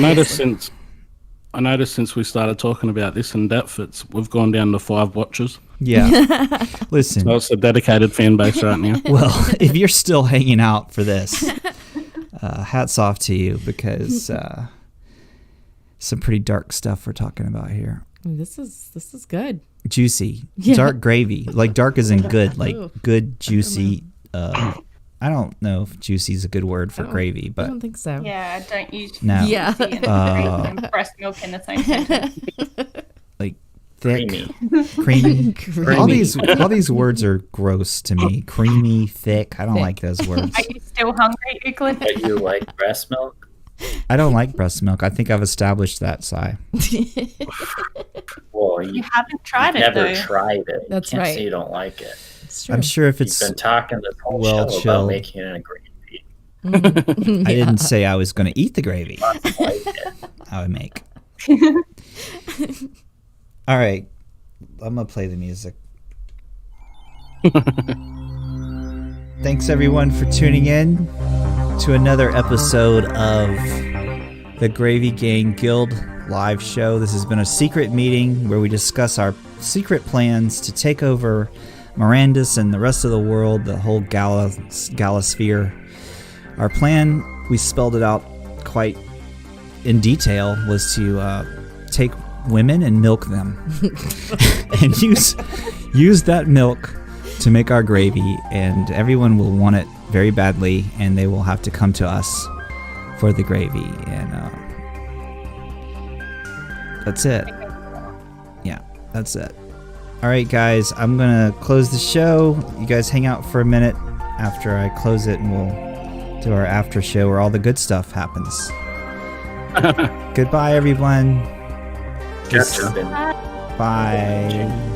noticed since we started talking about this in depth, we've gone down to 5 watchers. Yeah. Listen. So it's a dedicated fan base right now. Well, if you're still hanging out for this, hats off to you because some pretty dark stuff we're talking about here. This is good. Juicy. Dark gravy. Dark isn't good. Good, juicy. I don't know if juicy is a good word for gravy, but I don't think so. Yeah, I don't use no. Yeah. and breast milk in the same sentence. Thick, creamy. All these words are gross to me. Creamy, thick. I don't like those words. Are you still hungry, Euclid? But you like breast milk? I don't like breast milk. I think I've established that, Sai. Well, you haven't tried it, never though. tried it. That's you can't right. say you don't like it. It's true. I'm sure if it's You've been talking this whole well show chilled. about making it a gravy. I didn't say I was going to eat the gravy. I would make. All right. I'm going to play the music. Thanks, everyone, for tuning in to another episode of the Gravy Gang Guild live show. This has been a secret meeting where we discuss our secret plans to take over Mirandus and the rest of the world, the whole Gala sphere. Our plan, we spelled it out quite in detail, was to take women and milk them and use that milk to make our gravy, and everyone will want it very badly, and they will have to come to us for the gravy, and that's it. Yeah, that's it. All right, guys, I'm gonna close the show. You guys hang out for a minute after I close it, and we'll do our after show where all the good stuff happens. Goodbye, everyone. Gotcha. Bye.